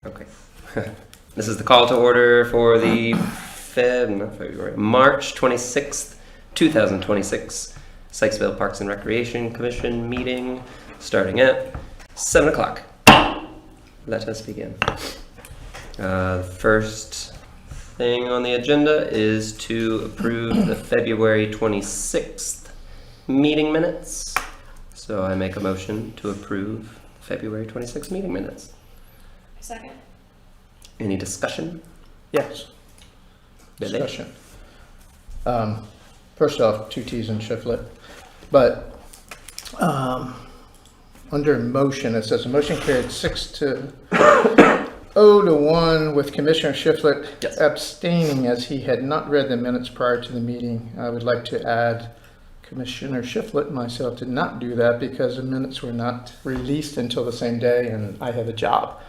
Okay. This is the call to order for the March 26th, 2026 Sykesville Parks and Recreation Commission meeting starting at 7 o'clock. Let us begin. First thing on the agenda is to approve the February 26th meeting minutes. So I make a motion to approve February 26th meeting minutes. Second. Any discussion? Yes. Billy? Discussion. First off, two T's and Shiflett, but under motion, it says the motion carried 6-0 with Commissioner Shiflett Yes. abstaining as he had not read the minutes prior to the meeting. I would like to add Commissioner Shiflett and myself did not do that because the minutes were not released until the same day and I have a job.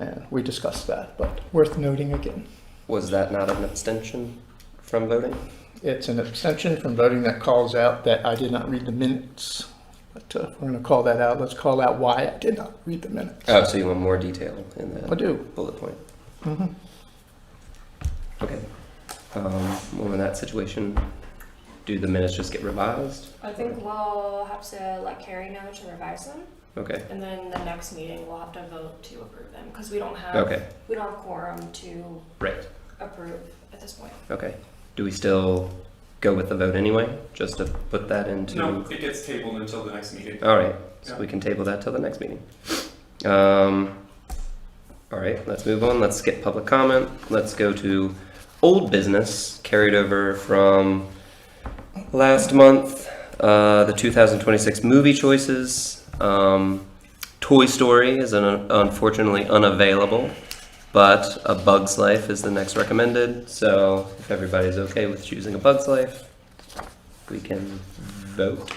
And we discussed that, but worth noting again. Was that not an abstention from voting? It's an abstention from voting that calls out that I did not read the minutes. But we're going to call that out. Let's call out why I did not read the minutes. Oh, so you want more detail in that I do. bullet point? Mm-hmm. Okay. Well, in that situation, do the minutes just get revised? I think we'll have to let Carrie know to revise them, Okay. and then the next meeting we'll have to vote to approve them because we don't have quorum to Right. approve at this point. Okay. Do we still go with the vote anyway, just to put that into? No, it gets tabled until the next meeting. All right. So Yeah. we can table that till the next meeting. All right. Let's move on. Let's skip public comment. Let's go to old business carried over from last month. The 2026 movie choices. Toy Story is unfortunately unavailable, but A Bug's Life is the next recommended. So if everybody's okay with choosing A Bug's Life, we can vote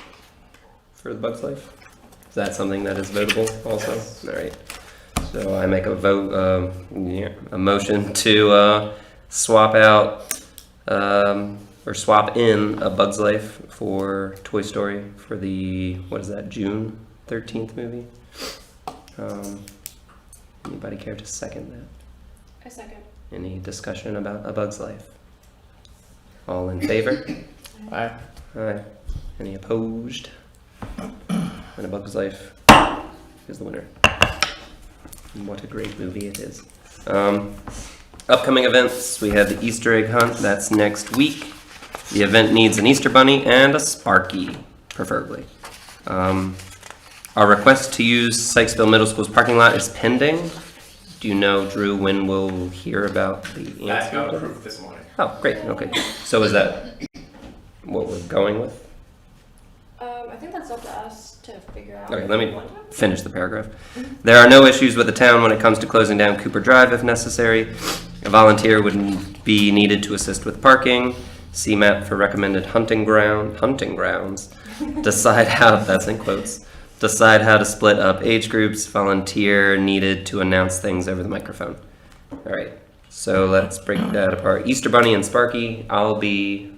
for The Bug's Life. Is that something that is votable also? Yes. All right. So I make a vote, a motion to swap out or swap in A Bug's Life for Toy Story for the, what is that, June 13th movie? Anybody care to second that? I second. Any discussion about A Bug's Life? All in favor? Aye. Aye. Any opposed? And A Bug's Life is the winner. And what a great movie it is. Upcoming events, we have the Easter egg hunt. That's next week. The event needs an Easter bunny and a Sparky, preferably. Our request to use Sykesville Middle School's parking lot is pending. Do you know, Drew, when we'll hear about the That answer? got approved this morning. Oh, great. Okay. So is that what we're going with? I think that's up to us to figure out. Okay, what let we me want to. finish the paragraph. There are no issues with the town when it comes to closing down Cooper Drive if necessary. A volunteer would be needed to assist with parking. See map for recommended hunting grounds. Decide how, that's in quotes. Decide how to split up age groups. Volunteer needed to announce things over the microphone. All right. So let's break that apart. Easter Bunny and Sparky. I'll be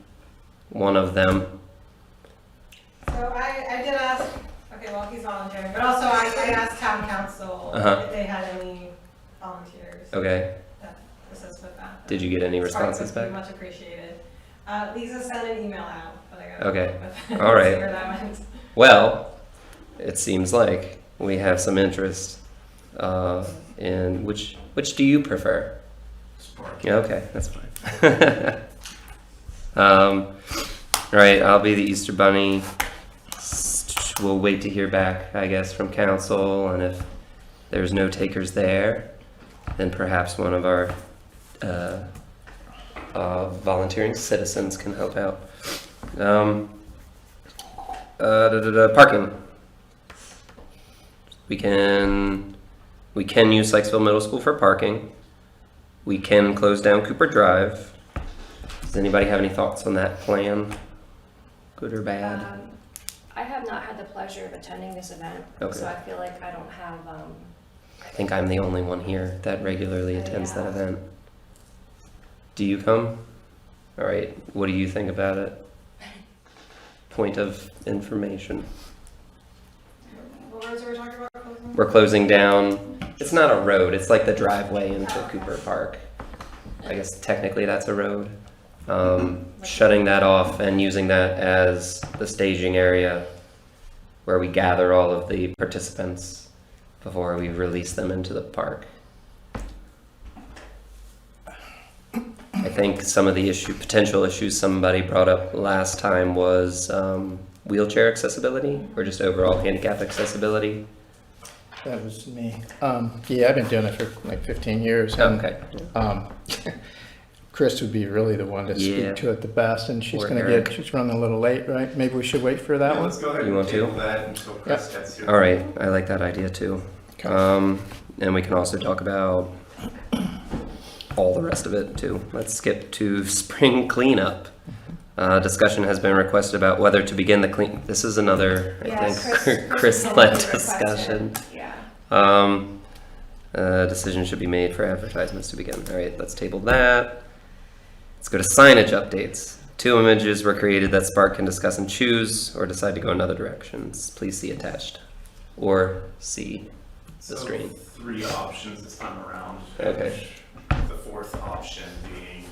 one of them. So I did ask, okay, well, he's volunteering, but also I asked town council if they had any volunteers Okay. that assist with that. Did you get any responses Sorry, back? much appreciated. Lisa sent an email out, but I got Okay. with All right. see where that went. Well, it seems like we have some interest in which do you prefer? SPARC. Yeah, okay, that's fine. All right, I'll be the Easter Bunny. We'll wait to hear back, I guess, from council, and if there's no takers there, then perhaps one of our volunteering citizens can help out. Parking. We can use Sykesville Middle School for parking. We can close down Cooper Drive. Does anybody have any thoughts on that plan? Good or bad? I have not had the pleasure of attending this event, Okay. so I feel like I don't have. I think I'm the only one here that regularly attends that event. Do you come? All right. What do you think about it? Point of information. What was we talking about? We're closing down It's not a road. It's like the driveway into Cooper Park. I guess technically that's a road. Shutting that off and using that as the staging area where we gather all of the participants before we release them into the park. I think some of the potential issues somebody brought up last time was wheelchair accessibility or just overall handicap accessibility. That was me. Yeah, I've been doing it for like 15 years. And, Okay. Chris would be really the one to speak to it the best, and she's Or going to Eric. she's running a little late, right? Maybe we should wait for that Yeah, one? let's go ahead You and want to? table that until Chris gets here. All right, I like that idea too. Okay. And we can also talk about all the rest of it too. Let's skip to spring cleanup. Discussion has been requested about whether to begin the clean. This is another, I think, Chris-led discussion. Yeah. Decision should be made for advertisements to begin. All right, let's table that. Let's go to signage updates. 2 images were created that SPARC can discuss and choose or decide to go in other directions. Please see attached or see the screen. 3 options this time around. Okay. The 4th option being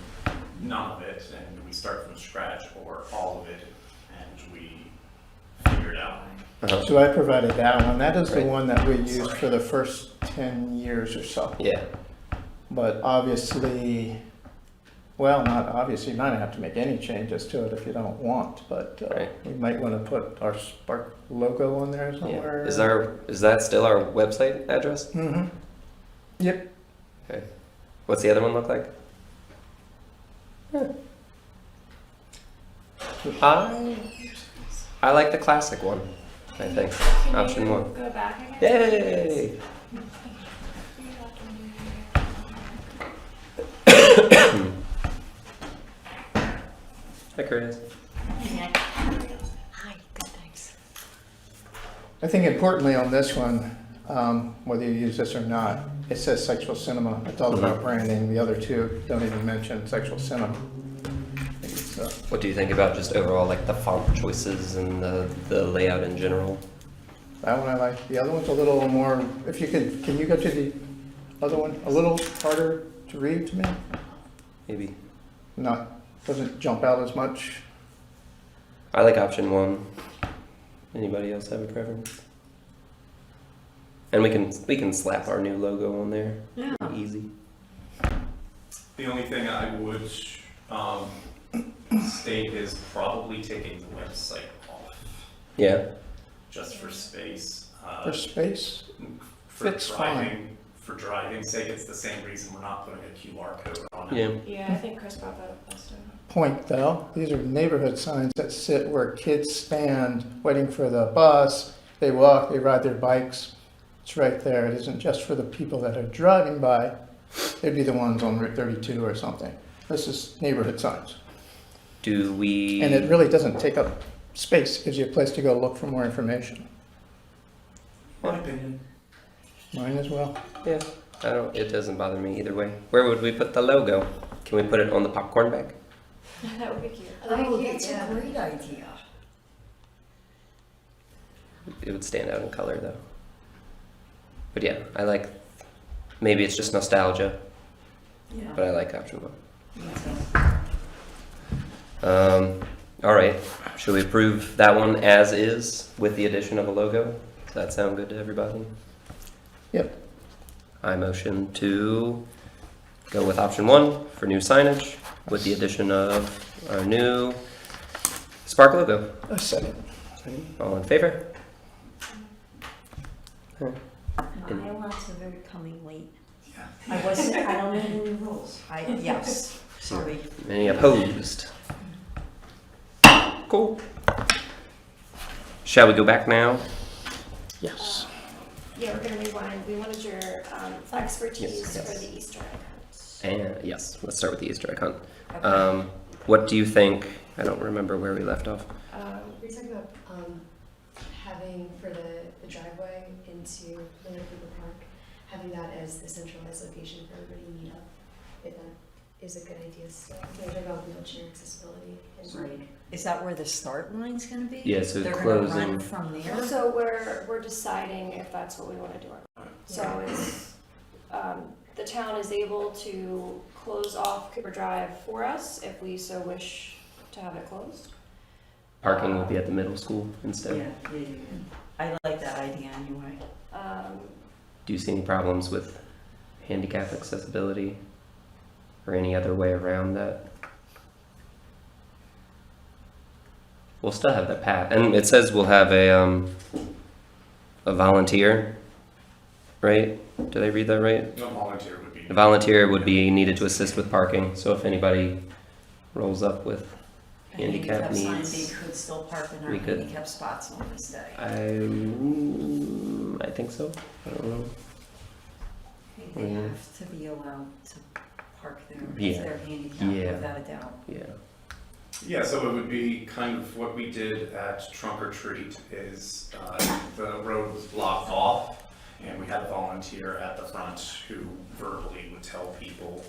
none of it and we start from scratch, or all of it and we figure it out. Uh-huh. So I provided that one. That is the Right. one that we used for the first 10 years or so. Yeah. But obviously, well, not obviously, you might have to make any changes to it if you don't want, but Right. we might want to put our SPARC logo on there Yeah. somewhere. Is that still our website address? Mm-hmm. Yep. Okay. What's the other one look like? I like the classic one, I think. Can Option you 1. go back again? Yay! Hi, Chris. Hi, good, thanks. I think importantly on this one, whether you use this or not, it says Sykesville Cinema. It's all about branding. The other 2 don't even mention Sykesville Cinema. So, What do you think about just overall, like the font choices and the layout in general? that one I like. The other one's a little more, if you could, can you go to the other one? A little harder to read to me? Maybe. Doesn't jump out as much. I like option 1. Anybody else have a preference? And we can slap our new logo on there. Yeah. Easy. The only thing I would state is probably taking the website off, Yeah. just for space. For space, For fits For driving sake, it's the same reason we're not putting a QR code on it. Yeah. Yeah, I think Chris brought that up last time. point though, these are neighborhood signs that sit where kids stand waiting for the bus. They walk, they ride their bikes. It's right there. It isn't just for the people that are driving by. They'd be the ones on Route 32 or something. This is neighborhood signs. Do we? And it really doesn't take up space. It gives you a place to go look for more information. My opinion. Mine as well. Yeah. It doesn't bother me either way. Where would we put the logo? Can we put it on the popcorn bag? That would be cute. Oh, that's a great idea. It would stand out in color though. But yeah, I like. Maybe it's just nostalgia, Yeah. but I like option 1. All right. Should we approve that one as is with the addition of a logo? Does that sound good to everybody? Yep. I motion to go with option 1 for new signage with the addition of our new SPARC logo. A second. All in favor? My lots are very coming late. Yeah. I don't know any rules. Yes, sorry. Any opposed? Cool. Shall we go back now? Yes. Yeah, we're gonna rewind. We wanted your expertise Yes, yes. for the Easter egg hunts. And yes, let's start with the Easter egg hunt. Okay. What do you think? I don't remember where we left off. We're talking about having for the driveway into Little Cooper Park, having that as the centralized location for everybody to meet up. If that is a good idea still. We're talking about wheelchair accessibility and Right. Is that where the start line's gonna be? Yeah, so They're closing. gonna run from there? So we're deciding if that's what we want to do. So it's the town is able to close off Cooper Drive for us if we so wish to have it closed. Parking will be at the middle school instead. Yeah. I like that idea anyway. Do you see any problems with handicap accessibility or any other way around that? We'll still have that path, and it says we'll have a volunteer, right? Did I read that right? No, volunteer would be. A volunteer would be needed to assist with parking, so if anybody rolls up with handicap sign, needs, they could still park in our we could. handicap spots on this day. I think so. I don't know. They have to be allowed to park there Yeah. if they're handicapped, Yeah. without a doubt. Yeah. Yeah, so it would be kind of what we did at Trunk or Treat is the road was blocked off and we had a volunteer at the front who verbally would tell people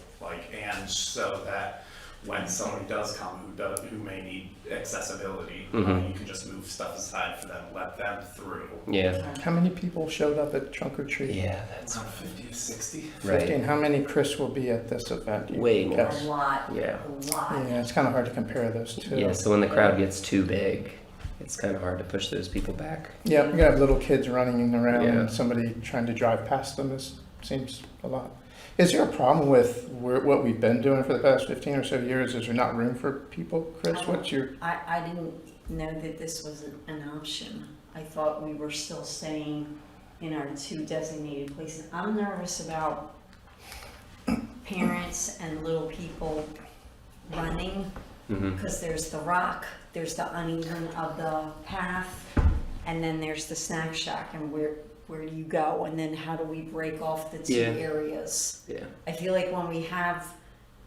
and so that when somebody does come who may need accessibility, you can just move stuff aside for them, let them through. Yeah. How many people showed up at Trunk or Treat? Yeah, that's Around 50 to 60. 50. right. And how many, Chris, will be at this event? You Way more. guess? A lot. Yeah. A lot. Yeah, it's kind of hard to compare those two. Yeah, so when the crowd gets too big, it's kind of hard to push those people back. Yeah, you have little kids running around Yeah. and somebody trying to drive past them. This seems a lot. Is there a problem with what we've been doing for the past 15 or so years? Is there not room for people? Chris, what's your... I didn't know that this was an option. I thought we were still staying in our 2 designated places. I'm nervous about parents and little people running because there's the rock, there's the uneven of the path, and then there's the snack shack, and where do you go? And then how do we break off the 2 areas? Yeah. I feel like when we have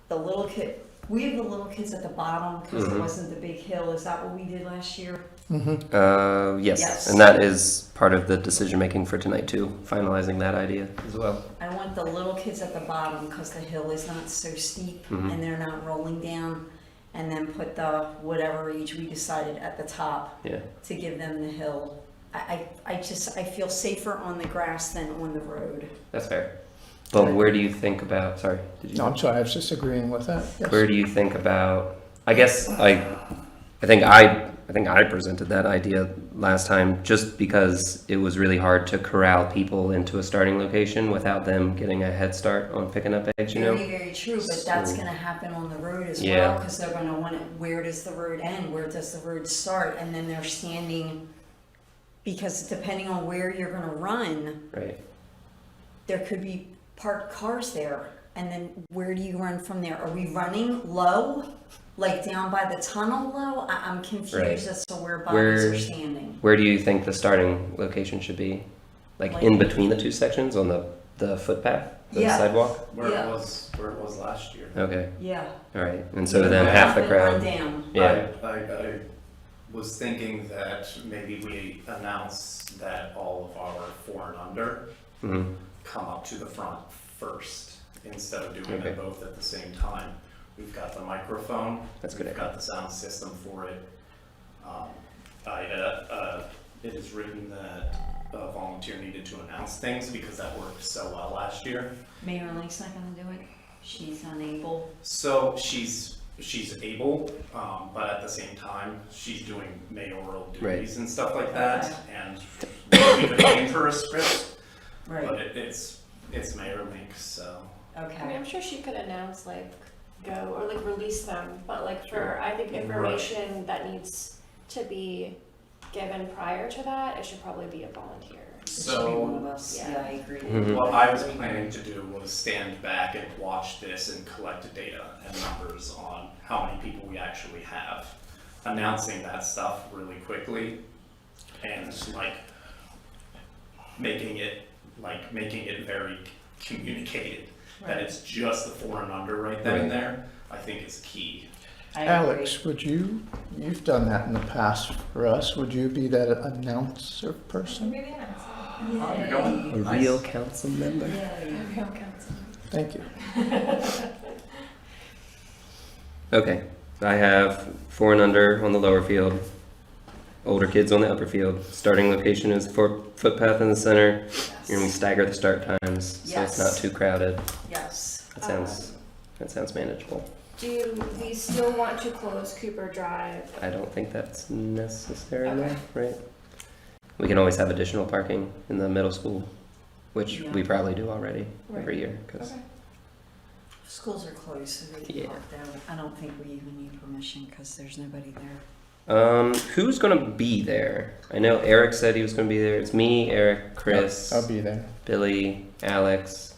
the little kid, we have the little kids at the bottom because it wasn't the big hill. Is that what we did last year? Yes. Yes. And that is part of the decision making for tonight too, finalizing that idea as well. I want the little kids at the bottom because the hill is not so steep and they're not rolling down. And then put the whatever age we decided at the top to give them the hill. I feel safer on the grass than on the road. That's fair. But where do you think about, sorry, did you? No, I'm sorry, I was just agreeing with that. Yes. Where do you think about, I guess I think I presented that idea last time just because it was really hard to corral people into a starting location without them getting a head start on picking up eggs, you know? Very, very true, but that's So- going to happen on the road as Yeah. well because they're going to want it, where does the road end? Where does the road start? And then they're standing, because depending on where you're going to run, Right. there could be parked cars there. And then where do you run from there? Are we running low? Like down by the tunnel low? I'm confused Right. as to where bodies Where- are standing. Where do you think the starting location should be? Like in between the 2 sections on the footpath, the Yeah. sidewalk? Where Yeah. it was last year. Okay, Yeah. all right. And so then half the Up and run crowd. down. Yeah. I was thinking that maybe we announce that all of our 4 and under come up to the front first instead of doing Okay. them both at the same time. We've got the microphone. That's a good We've got the sound system for it. It is written that a volunteer needed to announce things because that worked so well last year. Mayor Lake's not gonna do it. She's unable. So she's able, but at the same time, she's doing mayoral duties and stuff like that. And we could name her a script, but it's Mayor Link, so. I mean, Okay. I'm sure she could announce go or release them, but for I think information that needs to be given prior to that, it should probably be a volunteer. It should be one of So us. Yeah. Yeah, I agree. what I was planning to do was stand back and watch this and collect data and numbers on how many people we actually have, announcing that stuff really quickly and making it very communicated that it's just the 4 and under right then and there, I think is key. I agree. Alex, you've done that in the past for us. Would you be that announcer person? Maybe not. Oh, you're going? A real council member. Thank you. Okay, I have 4 and under on the lower field. older kids on the upper field. Starting location is footpath in the center. And we stagger the start times, so it's not too crowded. Yes. That sounds manageable. Do we still want to close Cooper Drive? I don't think that's necessary, Okay. right? We can always have additional parking in the middle school, which we probably do already every year. 'Cause Okay. Schools are closed, so they can park there. I don't think we even need permission because there's nobody there. Who's gonna be there? I know Eric said he was gonna be there. It's me, Eric, Chris, I'll be there. Billy, Alex.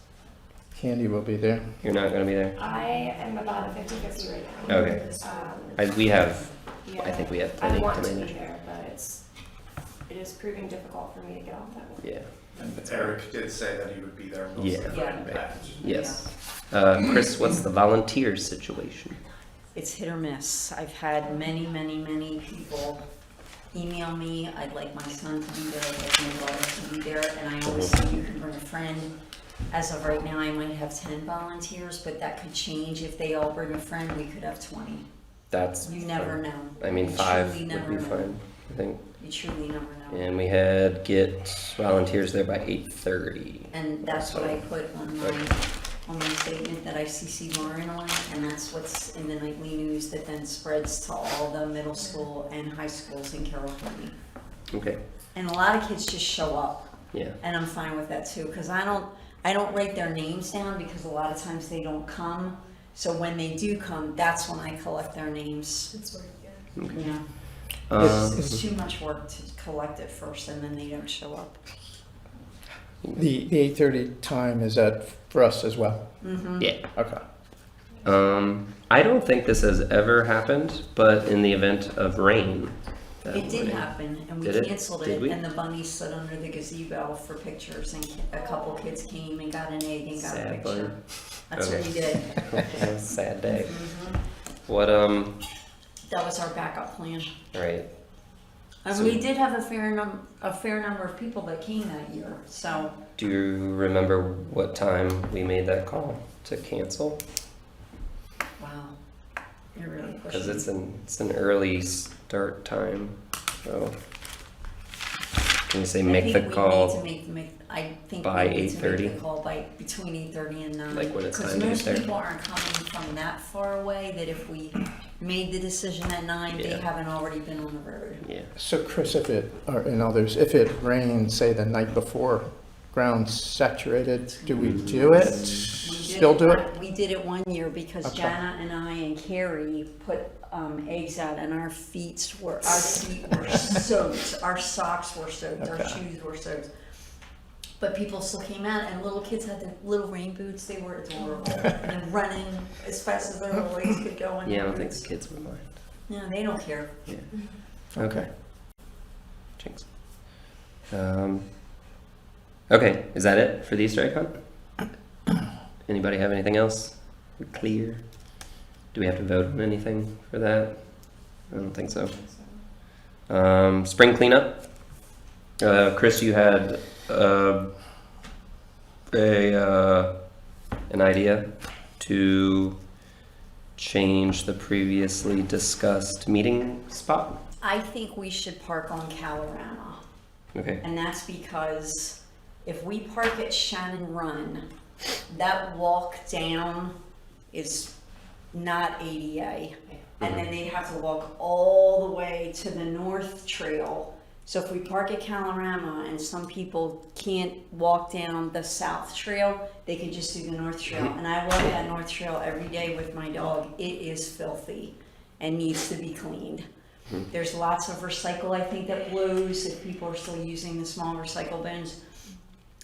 Candy will be there. You're not gonna be there? I am about a 50-50 right now. Okay. We have, Yeah, I think we have I plenty want to to be manage. there, but it is proving difficult for me to get off that one. Yeah, And Eric did say that he would be there. We'll Yeah. see if we can package. yes. Chris, what's the volunteer situation? It's hit or miss. I've had many people email me, I'd like my son to be there, I'd like my daughter to be there, and I always say you can bring a friend. As of right now, I might have 10 volunteers, but that could change. If they all bring a friend, we could have 20. That's. You never know. I mean, You 5 truly would never be know. fine, I think. You truly never know. And we had get volunteers there by 8:30. And that's what I put on my statement that I CC Lauren on, and that's what's in the nightly news that then spreads to all the middle school and high schools in Carroll County. Okay, And a lot of kids just show up, yeah, and I'm fine with that too, because I don't write their names down because a lot of times they don't come. So when they do come, that's when I collect their names. It's worth it. okay. You know, Um, it's too much work to collect it first, and then they don't show up. The 8:30 time, is that for us as well? Mm-hmm. yeah. Okay. I don't think this has ever happened, but in the event of rain. that It did morning- happen, and we Did it? canceled Did it, we? and the bunnies stood under the gazebo for pictures, and a couple kids came and got an egg and got a Sad picture. bunny. That's Okay. what we did. Sad day. Mhm. What, That was our backup plan. right, And So- we did have a fair number of people that came that year, so. do you remember what time we made that call to cancel? Wow. You're really pushing. Because it's an early start time, so. Can you say make the call I think by we need to make 8:30? the call by between 8:30 and 9. Like when it's time to get Because there? most people aren't coming from that far away, that if we made the decision at 9, they Yeah. haven't already been on the road. Yeah, So Chris, if it, or, and others, if it rains, say the night before, ground's saturated, do we do it? Still do it? We did it one year because Okay. Jana and I and Carrie put eggs out, and our feet were soaked, our socks were soaked, our Okay. shoes were soaked. But people still came out, and little kids had their little rain boots. They were adorable, and then running as fast as their little legs could go. In yeah, I their don't think boots. the kids would mind. No, they don't care. Yeah. Okay. Jinx. Okay, is that it for the Easter egg hunt? Anybody have anything else? We clear? Do we have to vote on anything for that? I don't think so. Spring cleanup. Chris, you had an idea to change the previously discussed meeting spot. I think we should park on Calorama. Okay. And that's because if we park at Shannon Run, that walk down is not ADA. And then they have to walk all the way to the North Trail. So if we park at Calorama and some people can't walk down the South Trail, they can just do the North Trail. And I walk that North Trail every day with my dog. It is filthy and needs to be cleaned. There's lots of recycle, I think, that blows if people are still using the small recycle bins.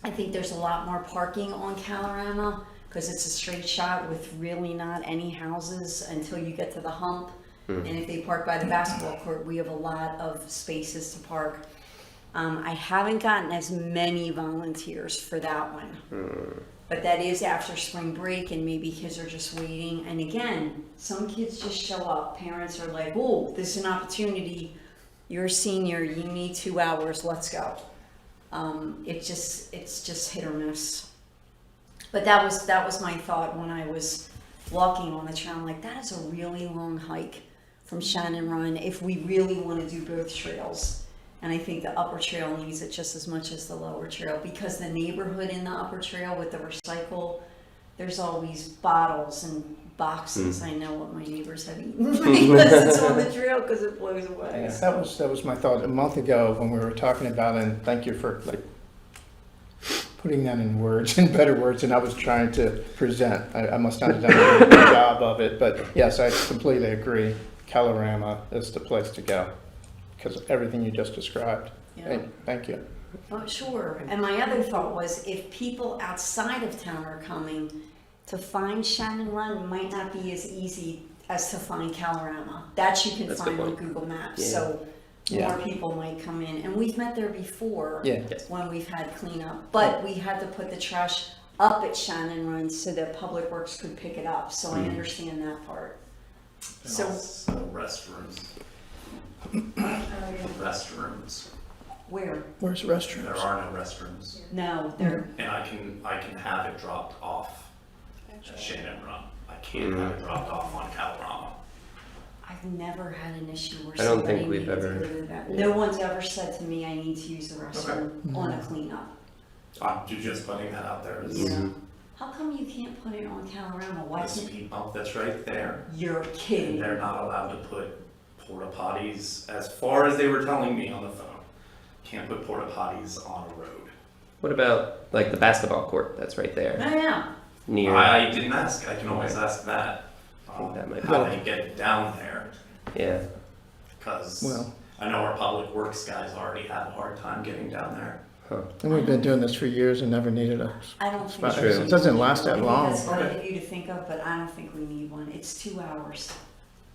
I think there's a lot more parking on Calorama because it's a straight shot with really not any houses until you get to the hump. And if they park by the basketball court, we have a lot of spaces to park. I haven't gotten as many volunteers for that one. But that is after spring break and maybe kids are just waiting. And again, some kids just show up. Parents are like, oh, this is an opportunity. You're a senior, you need 2 hours, let's go. It's just hit or miss. But that was my thought when I was walking on the trail. I'm like, that is a really long hike from Shannon Run if we really want to do both trails. And I think the upper trail needs it just as much as the lower trail, because the neighborhood in the upper trail with the recycle, there's always bottles and boxes. I know what my neighbors have eaten because it's on the trail because it blows away. Yeah, that was my thought a month ago when we were talking about it, and thank you for like putting that in words, in better words, and I was trying to present. I must not have done a good job of it, but yes, I completely agree. Colorama is the place to go because of everything you just described. Yeah. Hey, thank you. Oh, sure. And my other thought was if people outside of town are coming, to find Shannon Run might not be as easy as to find Colorama. That you can That's a find good on point. Google Maps. Yeah. So Yeah. more people might come in. And we've met there before Yeah. Yes. when we've had cleanup. But we had to put the trash up at Shannon Run so that Public Works could pick it up. So I understand that part. And So- also restrooms. Restrooms. Where? Where's There restrooms? are no restrooms. No, they're And I can have it dropped off at Shannon Run. I can't have it dropped off on Colorama. I've never had an issue where I don't somebody think we've needed to ever- go to that. No one's ever said to me I need to use the restroom on a cleanup. I'm just putting that out there. It's Yeah. How come you can't put it on Colorama? Why the can't speed bump that's right there. you're And kidding? they're not allowed to put porta potties, as far as they were telling me on the phone. Can't put porta potties on a road. What about like the basketball court that's right there No, yeah. near? I didn't ask. I can always ask that. think that might be- How they get it down there, Yeah. because Well- I know our public works guys already have a hard time getting down there. And we've been doing this for years and never needed a I don't think spot. True. It doesn't last I that think long. that's good of you to think of, but I don't think we need one. It's 2 hours.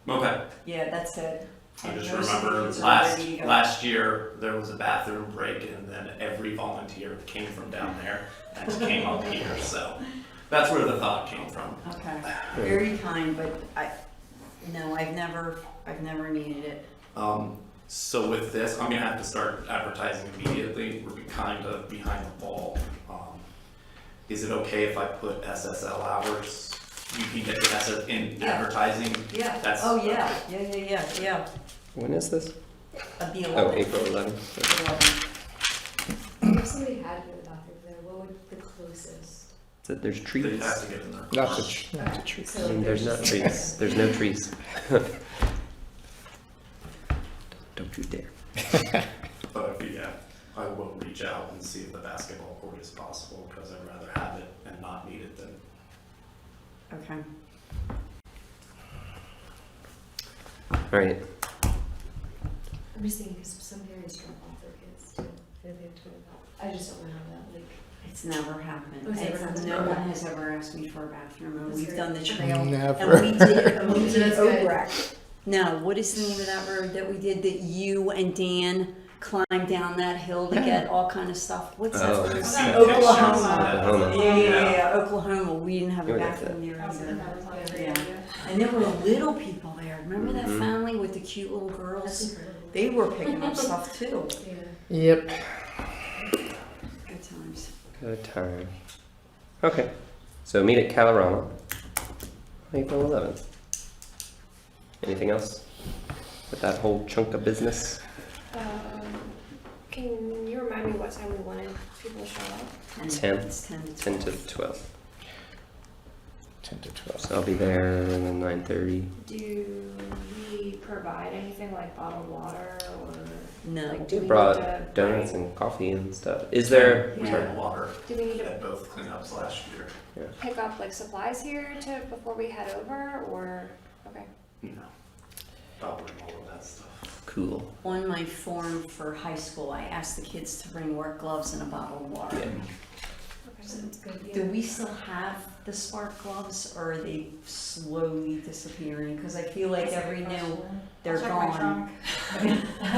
Okay. Yeah, that's it. I And just most of the remember kids are ready to go. last year, there was a bathroom break and then every volunteer came from down there and came up here, so that's where the thought came from. Okay, very kind, but no, I've never needed it. So with this, I'm gonna have to start advertising immediately. We're kind of behind the ball. Is it okay if I put SSL hours? You can get the SS in Yeah. advertising? Yeah. That's- Oh, yeah, yeah. When is this? The Oh, 11th. April 11th. If somebody had to go to the bathroom there, what would the closest? So there's They trees. have to get in there. Not the tree. So I mean, there's not just- trees. There's no trees. Don't you dare. But yeah, I will reach out and see if the basketball court is possible, because I'd rather have it and not need it than. Okay. All right. I'm just thinking, because some parents drop off their kids too, if they have to go to the bathroom. I just don't know how that, like. It's never happened. Oh, it's never happened. No one has ever asked me for a bathroom, and That's we've great. done the trail. Never. And we did That's good. Obrecht. No, what is the name of that road that we did that you and Dan climbed down that hill to get all kind of stuff? What's that? Oh. road? I've seen Oklahoma. Oklahoma. Yeah, Oklahoma. We didn't have a You were there. bathroom there I was either. like, that was not a great Yeah. idea. And there were little people there. Remember that Mhm. family with the cute little That's girls? incredible. They were picking up stuff too. Yeah. Yep. Good times. Good time. Okay. So meet at Colorama, April 11th. Anything else with that whole chunk of business? Can you remind me what time we wanted people to show up? 10. It's 10 to 10 to 12. 12. 10 to 12. So I'll be there and then 9:30. Do we provide anything like bottled water or No. like do we need Brought to donuts bring- and coffee and stuff. Is there? We Yeah. had water do we need to at both cleanups last year. pick up like supplies here to before we head over or okay. No. I'll bring all of that stuff. Cool. On my form for high school, I asked the kids to bring work gloves and a bottle of water. Yeah. Sounds good, Do yeah. we still have the SPARC gloves, or are they slowly disappearing? Because I feel like every new, they're Check my gone. trunk.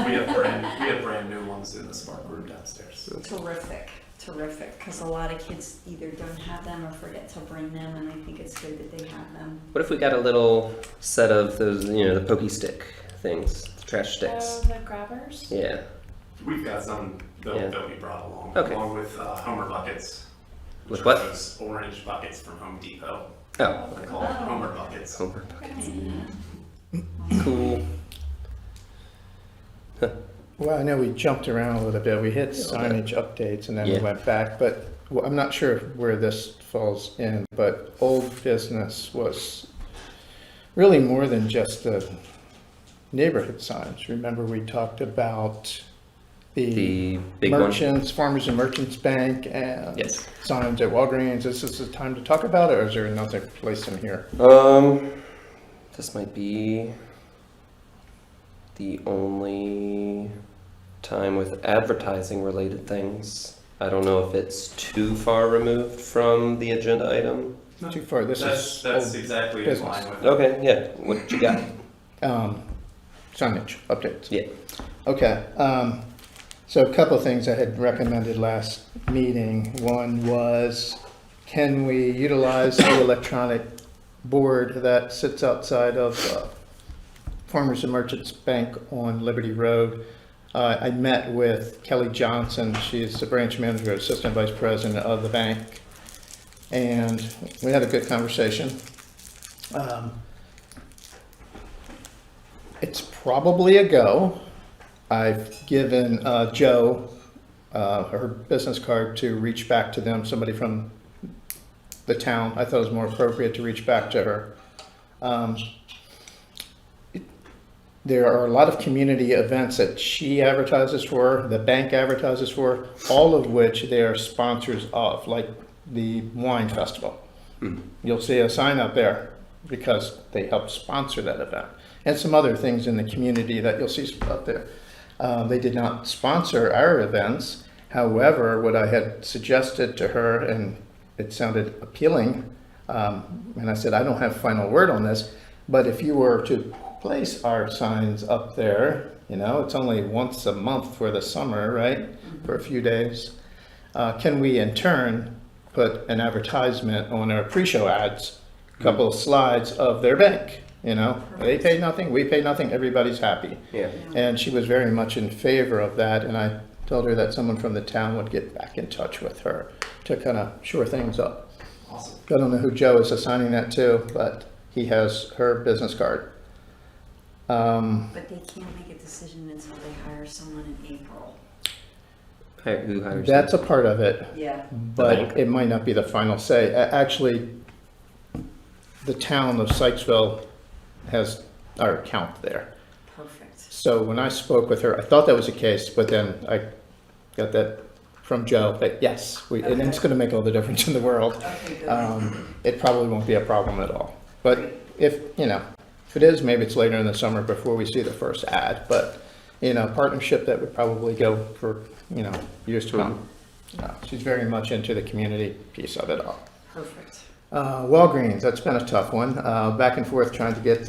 We have brand new ones in the SPARC room downstairs. Terrific, because a lot of kids either don't have them or forget to bring them, and I think it's good that they have them. What if we got a little set of those, the pokey stick things, the trash sticks? The grabbers? Yeah. We've got some Yeah. they'll be brought along, Okay. along with Homer buckets. With which what? are those orange buckets from Home Depot. Oh, They're called Homer buckets. Homer buckets. Cool. Well, I know we jumped around a little bit. We hit signage updates and then we Yeah. went back, but well, I'm not sure where this falls in, but old business was really more than just the neighborhood signs. Remember, we talked about the big one. merchants, Farmers and Merchants Bank, and Yes. signs at Walgreens. Is this the time to talk about it, or is there another place in here? This might be the only time with advertising related things. I don't know if it's too far removed from the agenda item. Too far. This That's is exactly in business. line with it. Okay, yeah, what you got? signage updates. Yeah. Okay. So a couple of things I had recommended last meeting. One was, can we utilize the electronic board that sits outside of Farmers and Merchants Bank on Liberty Road? I met with Kelly Johnson. She's the branch manager, assistant vice president of the bank. And we had a good conversation. It's probably a go. I've given Joe her business card to reach back to them, somebody from the town. I thought it was more appropriate to reach back to her. There are a lot of community events that she advertises for, the bank advertises for, all of which they are sponsors of, like the wine festival. You'll see a sign up there because they help sponsor that event. And some other things in the community that you'll see up there. They did not sponsor our events. However, what I had suggested to her, and it sounded appealing, and I said, I don't have final word on this, but if you were to place our signs up there, you know, it's only once a month for the summer, right? For a few days. Can we in turn put an advertisement on our pre-show ads, a couple of slides of their bank? You know, they pay nothing, we pay nothing, everybody's happy. Yeah. And she was very much in favor of that, and I told her that someone from the town would get back in touch with her to kind of shore things up. Awesome. I don't know who Joe is assigning that to, but he has her business card. But they can't make a decision until they hire someone in April. Who hires That's a part of it, Yeah. but bank. it might not be the final say. Actually, the town of Sykesville has our account there. Perfect. So when I spoke with her, I thought that was the case, but then I got that from Joe, that yes, and it's gonna make all the difference in the world. Okay, good. It probably won't be a problem at all. But if it is, maybe it's later in the summer before we see the first ad, but, partnership that would probably go for, years to come. She's very much into the community piece of it all. Perfect. Walgreens, that's been a tough one. Back and forth trying to get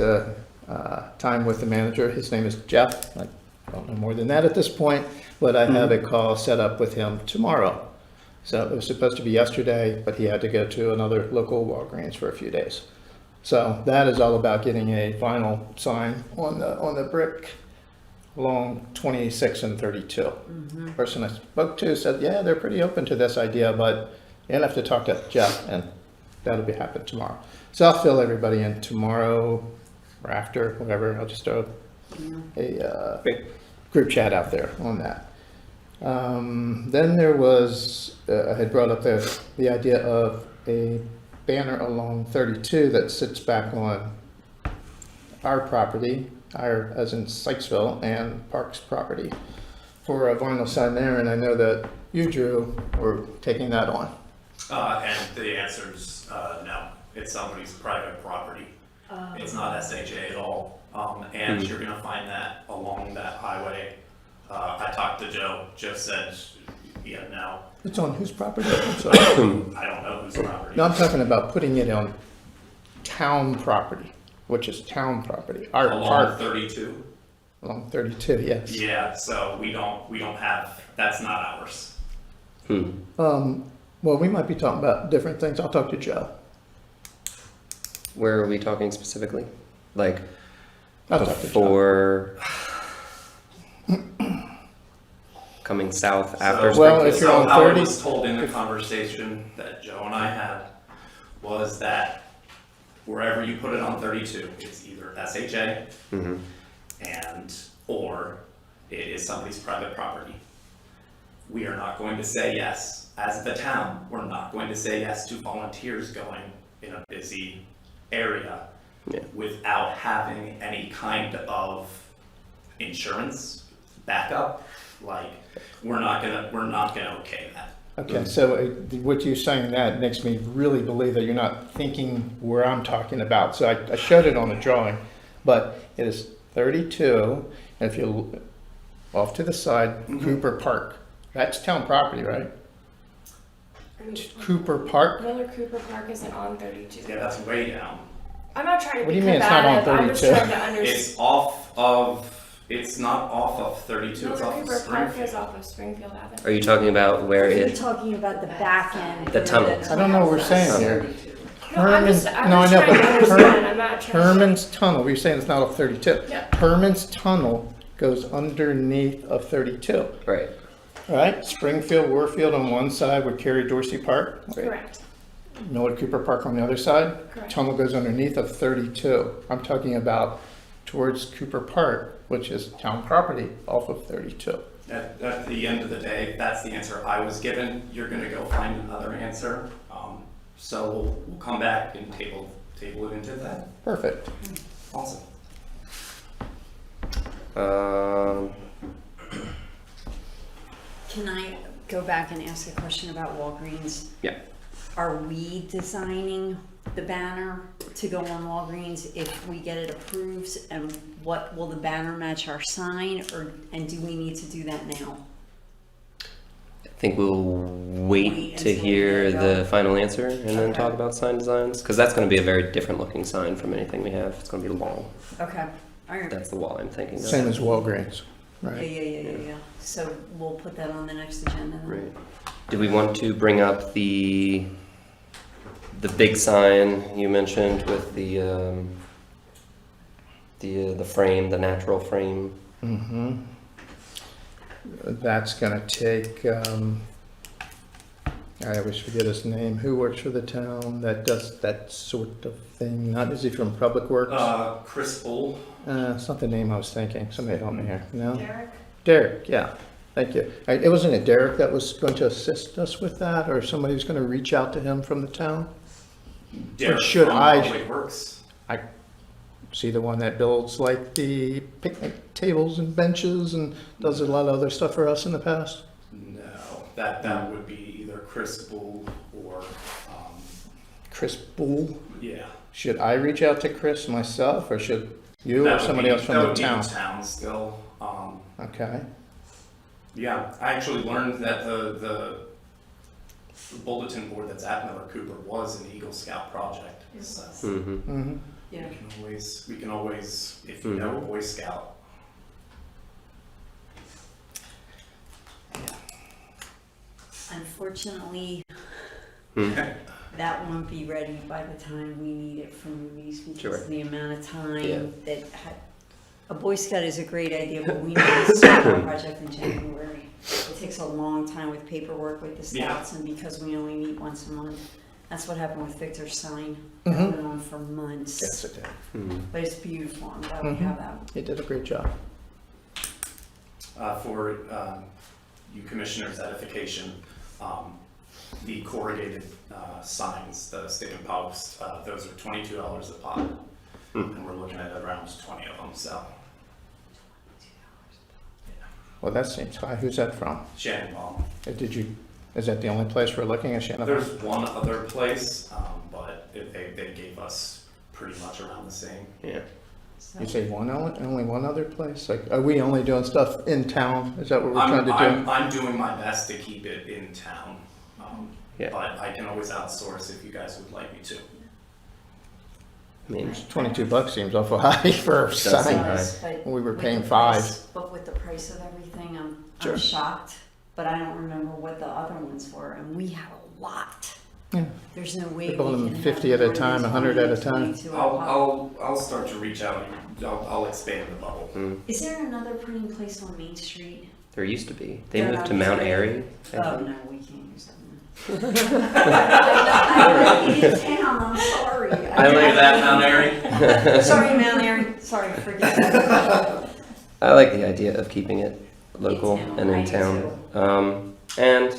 time with the manager. His name is Jeff. I don't know more than that at this point, but I have a call set up with him tomorrow. So it was supposed to be yesterday, but he had to go to another local Walgreens for a few days. So that is all about getting a vinyl sign on the brick along 26 and 32. The person I spoke to said, yeah, they're pretty open to this idea, but you'll have to talk to Jeff, and that'll be happening tomorrow. So I'll fill everybody in tomorrow or after, whatever. I'll just throw a group chat out there on that. Then there was, I had brought up the idea of a banner along 32 that sits back on our property, as in Sykesville, and Park's property, for a vinyl sign there. And I know that you, Drew, were taking that on. And the answer's no. It's somebody's private property. It's not SHA at all. And you're gonna find that along that highway. I talked to Joe. Joe said, yeah, no. It's on whose property? I'm sorry. I don't know whose property. No, I'm talking about putting it on town property, which is town property. Our Along park 32. along 32, yes. Yeah, so we don't have, that's not ours. Well, we might be talking about different things. I'll talk to Joe. Where are we talking specifically? Like I'll talk to Joe. before coming south after Well, Springfield? if you're So on how it 30 was told in the conversation that Joe and I had was that wherever you put it on 32, it's either SHA Mm-hmm. or it is somebody's private property. We are not going to say yes. As the town, we're not going to say yes to volunteers going in a busy area without having any kind of insurance backup. Like, we're not gonna okay that. Okay, so what you're saying, that makes me really believe that you're not thinking where I'm talking about. So I showed it on the drawing, but it is 32, and if you off to the side, Cooper Park. That's town property, right? Cooper Park? Miller Cooper Park isn't on 32. Yeah, that's way down. I'm not trying to What be do you mean it's not on combative, I'm just 32? trying to understand. It's not off of 32, it's Miller off of Cooper Park is Springfield. off of Springfield Avenue. Are you talking about where We're it? talking about the back end. The tunnel. I don't know what we're saying here. No, I'm Herman's, just no, I know, trying to but understand, I'm not trying Herman's Tunnel, we're saying it's not off 32. Yeah. Herman's Tunnel goes underneath of 32, Right. right? Springfield, Warfield on one side with Carrie Dorsey Park. to. Correct, Miller Cooper Park on the other side. correct. Tunnel goes underneath of 32. I'm talking about towards Cooper Park, which is town property off of 32. At the end of the day, that's the answer I was given. You're gonna go find another answer. So we'll come back and table it into that. Perfect. Awesome. Can I go back and ask a question about Walgreens? Yeah. Are we designing the banner to go on Walgreens if we get it approved? And what will the banner match our sign, and do we need to do that now? I think we'll wait to until hear we go. the final answer and then Okay. talk about sign designs, because that's going to be a very different looking sign from anything we have. It's going to be long. Okay, all right. That's the wall I'm thinking of. Same as Walgreens, Yeah, right? yeah. So we'll put that on the next agenda then. Right. Do we want to bring up the big sign you mentioned with the frame, the natural frame? Mm-hmm. That's gonna take, I always forget his name, who works for the town that does that sort of thing? Not, is he from Public Works? Chris Bull. It's not the name I was thinking. Somebody help me here. No? Derek? Derek, yeah. Thank you. It wasn't it Derek that was going to assist us with that, or somebody was going to reach out to him from the town? Derek should from I- Public Works. See the one that builds like the picnic tables and benches and does a lot of other stuff for us in the past? No, that would be either Chris Bull or, Chris Bull? yeah. Should I reach out to Chris myself, or should you That or would somebody be- else from that the would be town? town still. Okay. Yeah, I actually learned that the bulletin board that's at Miller Cooper was an Eagle Scout project. So Mm-hmm. Mm-hmm. Yeah. we can always, if you know a Boy Scout. Unfortunately, Mm. that won't be ready by the time we need it for movies because Sure. of the amount of time Yeah. that a Boy Scout is a great idea, but we need to start our project in January. It takes a long time with paperwork with the Yeah. scouts, and because we only meet once a month, that's what happened with Victor's sign. It Mhm. went on for months, Yes, it did. Mm-hmm. but it's beautiful. I'm glad we Mhm. have that. He did a great job. For you commissioners' edification, the corrugated signs, the stick and post, those are $22 a pop. And we're looking at around 20 of them, so. Well, that seems high. Who's that from? Shannon Palm. Is that the only place we're looking at, Shannon? There's one other place, but they gave us pretty much around the same. Yeah. So, You say only one other place? Like, are we only doing stuff in town? Is that what we're trying to do? I'm doing my best to keep it in town, Yeah. but I can always outsource if you guys would like me to. I mean, $22 seems awful high for a Does sign. seem yes, high. but We were with paying the $5. price- But with the price of everything, I'm Sure. shocked, but I don't remember what the other ones were, and we had a lot. Yeah. There's no way We we bought them can have 50 at a more than time, 100 at a 20, time. 22 at a pop. I'll start to reach out. I'll expand the bubble. Mm. Is there another printing place on Main Street? There used to be. They They're moved not to Mount there. Airy. I Oh, think. no, we can't use that one. I need a town, I'm sorry. I Look at that, Mount Airy. Sorry, Mount Airy, sorry, forget that. I like the idea of keeping it local Me too. and I in do town. And,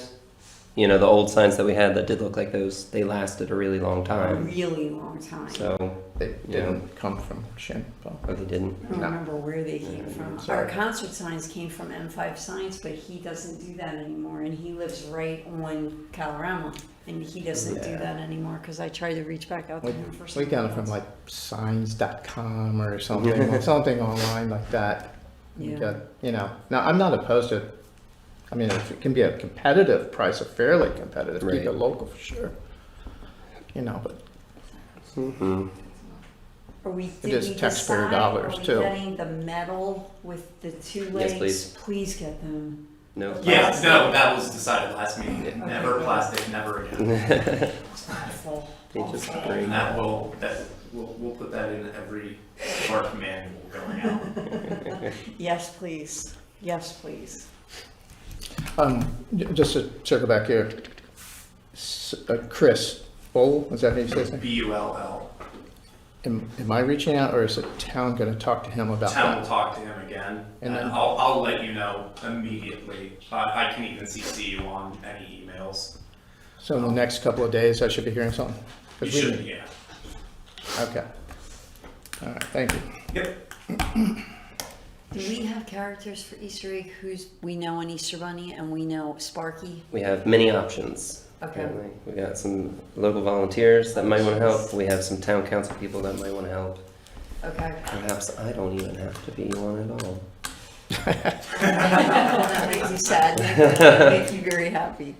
you know, the old signs that we had that did look like those, they lasted a really long A time. really long time. So, They Yeah. didn't come from Shin. or they didn't. I don't No. remember where they came from. Sorry. Our concert signs came from M5 Signs, but he doesn't do that anymore, and he lives right on Calorama, and he doesn't do Yeah. that anymore, because I tried to reach back out to him for We something got it from else. like signs.com or something, something online like that. You Yeah. got, you know, now I'm not opposed to, I mean, if it can be a competitive price, a fairly competitive, keep Right. it local for sure. You know, but Mm-hmm. Are we, It did is we taxpayer decide, dollars, are we too. getting the metal with the two legs? please. Please get them. No. Yeah, no, that was decided last meeting. Yeah. Never plastic, never again. Awful, They just awful. break. And we'll put that in every SPARC manual going out. Yes, please. Yes, please. just to circle back here, Chris Bull, is that how you say his name? BULL. Am I reaching out, or is the town gonna talk to him about Town will that? talk to him again, And and then- I'll let you know immediately. I can even CC you on any emails. So in the next couple of days, I should be hearing something? You 'Cause we should, need- yeah. Okay. All right, thank you. Yep. Do we have characters for Easter egg who's, we know an Easter Bunny and we know Sparky? We have many options. Okay. Apparently. We got some local volunteers that might want to help. We have some town council people that might want to help. Okay. Perhaps I don't even have to be one at all. That makes you sad, that makes you very happy.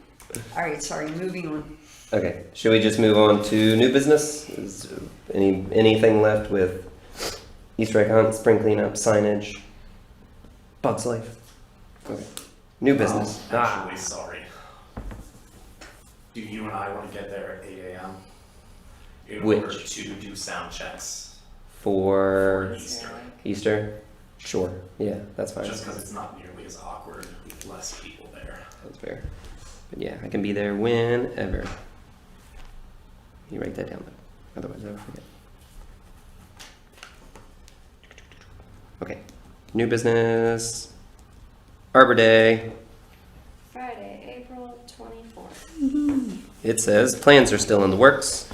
All right, sorry, moving on. Okay, should we just move on to new business? Is anything left with Easter egg hunt, spring cleanup, signage, Bugs Life? Okay, new business. Actually, sorry. Do you and I want to get there at 8 a.m. in order Which? to do sound checks For for Easter? Easter? Sure. Yeah, that's fine. Just because it's not nearly as awkward with less people there. That's fair. But yeah, I can be there whenever. You write that down though, otherwise I will forget. Okay, new business. Arbor Day. Friday, April 24th. It says plans are still in the works.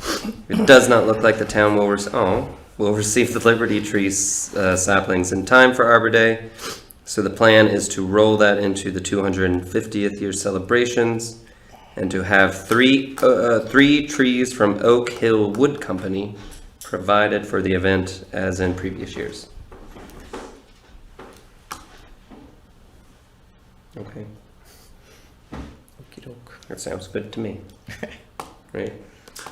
It does not look like the town will receive the Liberty Tree saplings in time for Arbor Day. So the plan is to roll that into the 250th year celebrations, and to have three trees from Oak Hill Wood Company provided for the event as in previous years. Okay, Okey-doke. that sounds good to me. Right?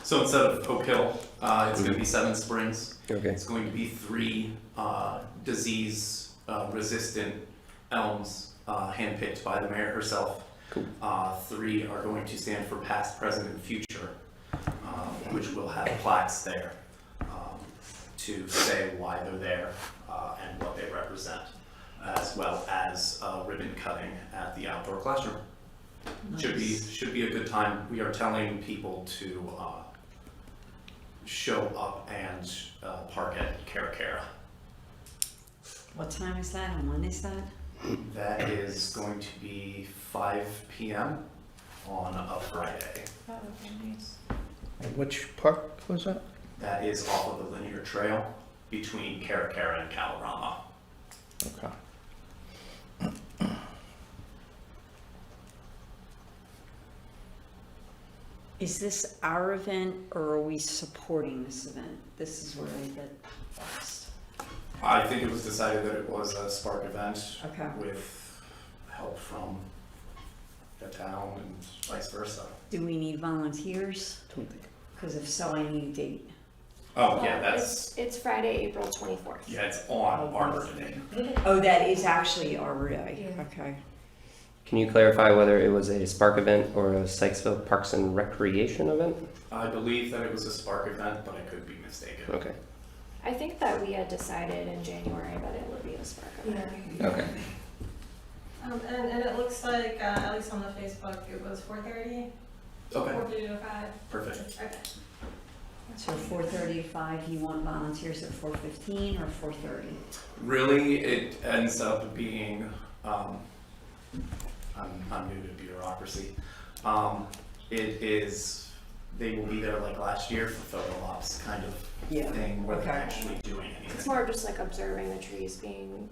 So instead of Oak Hill, it's going to be Seven Springs. Okay. It's going to be 3 disease resistant elms handpicked by the mayor herself. Cool. 3 are going to stand for past, present, and future, which will have plaques there to say why they're there and what they represent, as well as ribbon cutting at the outdoor classroom. Nice. Should be a good time. We are telling people to show up and park at Carroll. What time is that and when is that? That is going to be 5 p.m. on a Friday. That would be nice. And which park was that? That is off of the linear trail between Carroll and Calorama. Okay. Is this our event or are we supporting this event? This is where I get lost. I think it was decided that it was a SPARC event Okay. with help from the town and vice versa. Do we need volunteers? Because if so, I need a date. Oh, yeah, that's, It's Friday, April 24th. yeah, it's on Arbor Day. Oh, that is actually Arbor Day. Yeah. Okay. Can you clarify whether it was a SPARC event or a Sykesville Parks and Recreation event? I believe that it was a SPARC event, but I could be mistaken. Okay. I think that we had decided in January that it would be a SPARC event. Okay. And it looks like, at least on the Facebook, it was 4:30 Okay, 4:30 to 5. perfect. Okay. So 4:30 to 5, you want volunteers at 4:15 or 4:30? Really, it ends up being, I'm new to bureaucracy. It is, they will be there like last year for photo ops kind of Yeah, thing where they're okay. actually doing anything. It's more just like observing the trees being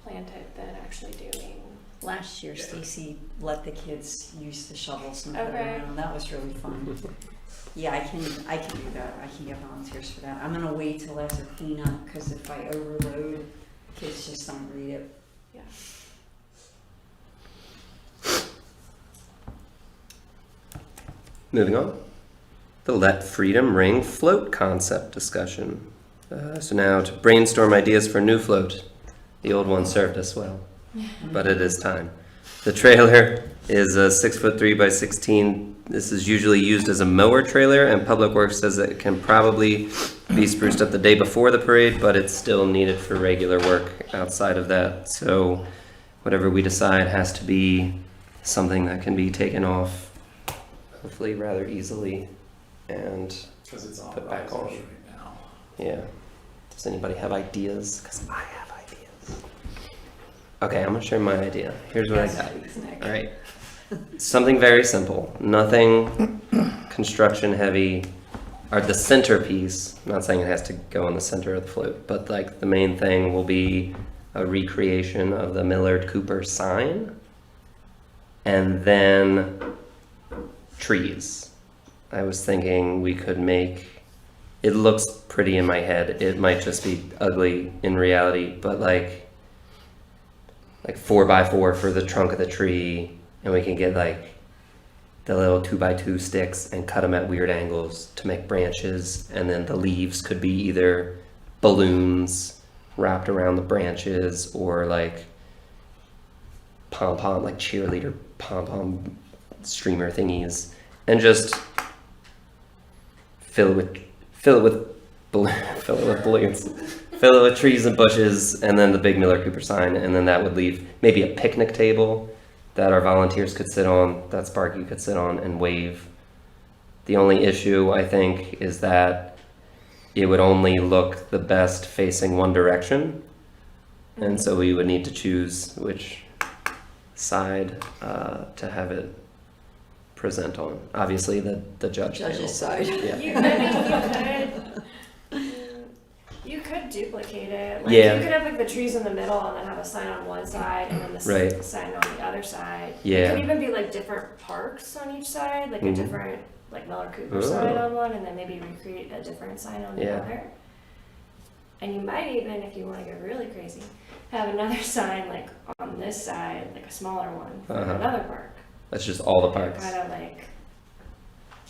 planted than actually doing. Last year, Yeah. Stacy let the kids use the shovels and put it Okay. around. That was really fun. Yeah, I can do that. I can get volunteers for that. I'm gonna wait till after cleanup, because if I overload, kids just don't read it. Yeah. Moving on. The Let Freedom Ring float concept discussion. So now to brainstorm ideas for a new float. The old one served us well, but it is time. The trailer is a 6'3" by 16. This is usually used as a mower trailer, and Public Works says that it can probably be spruced up the day before the parade, but it's still needed for regular work outside of that. So whatever we decide has to be something that can be taken off, hopefully rather easily, and Because it's on put back risers on. right now. yeah. Does anybody have ideas? Because I have ideas. Okay, I'm gonna share my idea. Here's what I got. All right. Something very simple. Nothing construction heavy. Or the centerpiece. I'm not saying it has to go in the center of the float, but like the main thing will be a recreation of the Millard Cooper sign, and then trees. I was thinking we could make. It looks pretty in my head. It might just be ugly in reality, but like 4x4 for the trunk of the tree, and we can get like the little 2x2 sticks and cut them at weird angles to make branches, and then the leaves could be either balloons wrapped around the branches or like pom-pom, like cheerleader pom-pom streamer thingies, and just fill it with balloons, fill it with trees and bushes, and then the big Miller Cooper sign, and then that would leave maybe a picnic table that our volunteers could sit on, that Sparky could sit on and wave. The only issue, I think, is that it would only look the best facing one direction, and so we would need to choose which side to have it present on. Obviously, the judge's side. Yeah. You could duplicate it. Like, Yeah. You could have like the trees in the middle and then have a sign on one side and then the Right. sign on the other side. Yeah. It could even be like different parks on each side, like Mhm. a different like Miller Cooper Oh. sign on one, and then maybe recreate a different sign on the Yeah. other. And you might even, if you want to get really crazy, have another sign like on this side, like a smaller one for Uh-huh. another park. That's just all the parks. Kind of like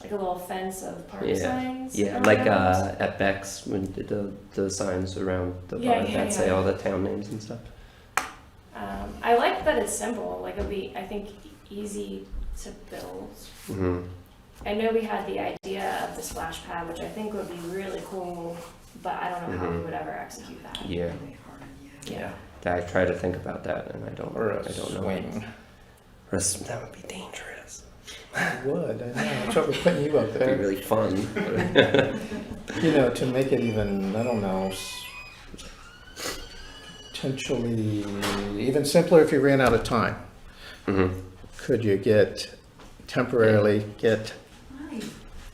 a little fence of park Yeah. signs. Yeah, like at Beck's when did the signs around the bar that say all the town names and stuff. I like that it's simple. Like it'll be, I think, easy to build. Mm-hmm. I know we had the idea of the splash pad, which I think would be really cool, but I don't know how we Mhm. would ever execute that. Yeah, Yeah. I try to think about that, and I don't Or a know. swing. That would be dangerous. It would, I know. That's what we're putting you up It'd be there. really fun. You know, to make it even, I don't know, potentially even simpler if you ran out of time. Mm-hmm. Could you temporarily get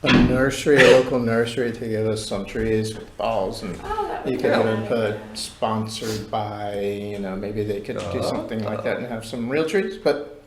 a nursery, a local nursery to give us some trees with balls, and Oh, that would you be could cool. even put sponsored by, maybe they could do something like that and have some real trees, but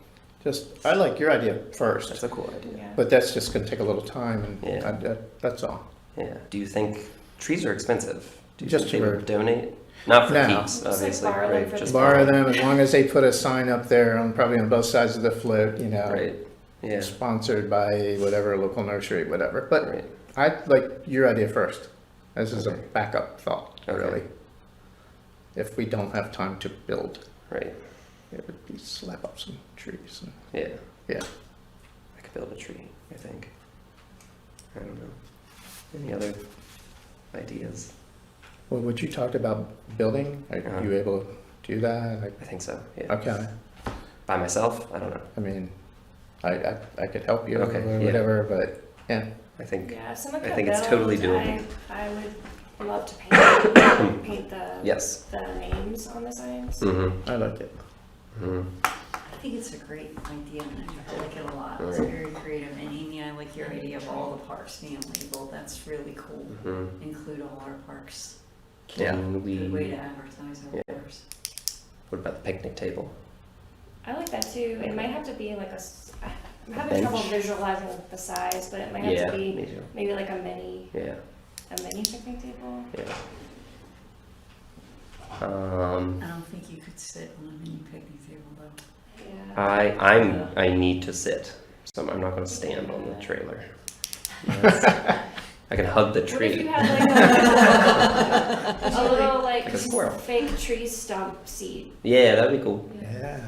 I like your idea That's first, a cool idea. Yeah. but that's just gonna take a little time, and Yeah. that's all. Yeah. Do you think trees are expensive? Do you Just think they to- would donate? Not for No. keeps, Just, like, obviously, borrow them right? for the Just Borrow them, as long as they put a sign up there probably on both sides of the float, Right. Yeah. sponsored by whatever, local nursery, whatever, but Right. I like your idea first. This is a Okay. backup thought, Okay. really. If we don't have time to build, Right. it would be slap up some trees. Yeah. Yeah. I could build a tree, I think. I don't know. Any other ideas? Well, what you talked about building, are Uh-huh. you able to do that? I think so, yeah. Okay, By myself? I don't know. I mean, I could help you Okay, or yeah. whatever, but yeah. I think, Yeah, if someone I could think it's build, totally doable. I would love to paint, paint the, yes. the names on the signs. Mm-hmm. I like it. Mm-hmm. I think it's a great idea, and I like it a lot. It's Right. very creative, and Amy, I like your idea of all the parks being labeled. That's really cool. Mm-hmm. Include all our parks. Can Good way we, to advertise our Yeah. parks. what about the picnic table? I like that too. It might have to be like I'm having trouble Bench? visualizing the size, but it might have Yeah, to be me too. maybe like a mini Yeah, picnic table. yeah. I don't think you could sit on a mini picnic table though. Yeah. I need to sit, so I'm not gonna stand on the trailer. I can hug the What if tree. you had like a little Like a squirrel. fake tree stump seat? Yeah, that'd be cool. Yeah.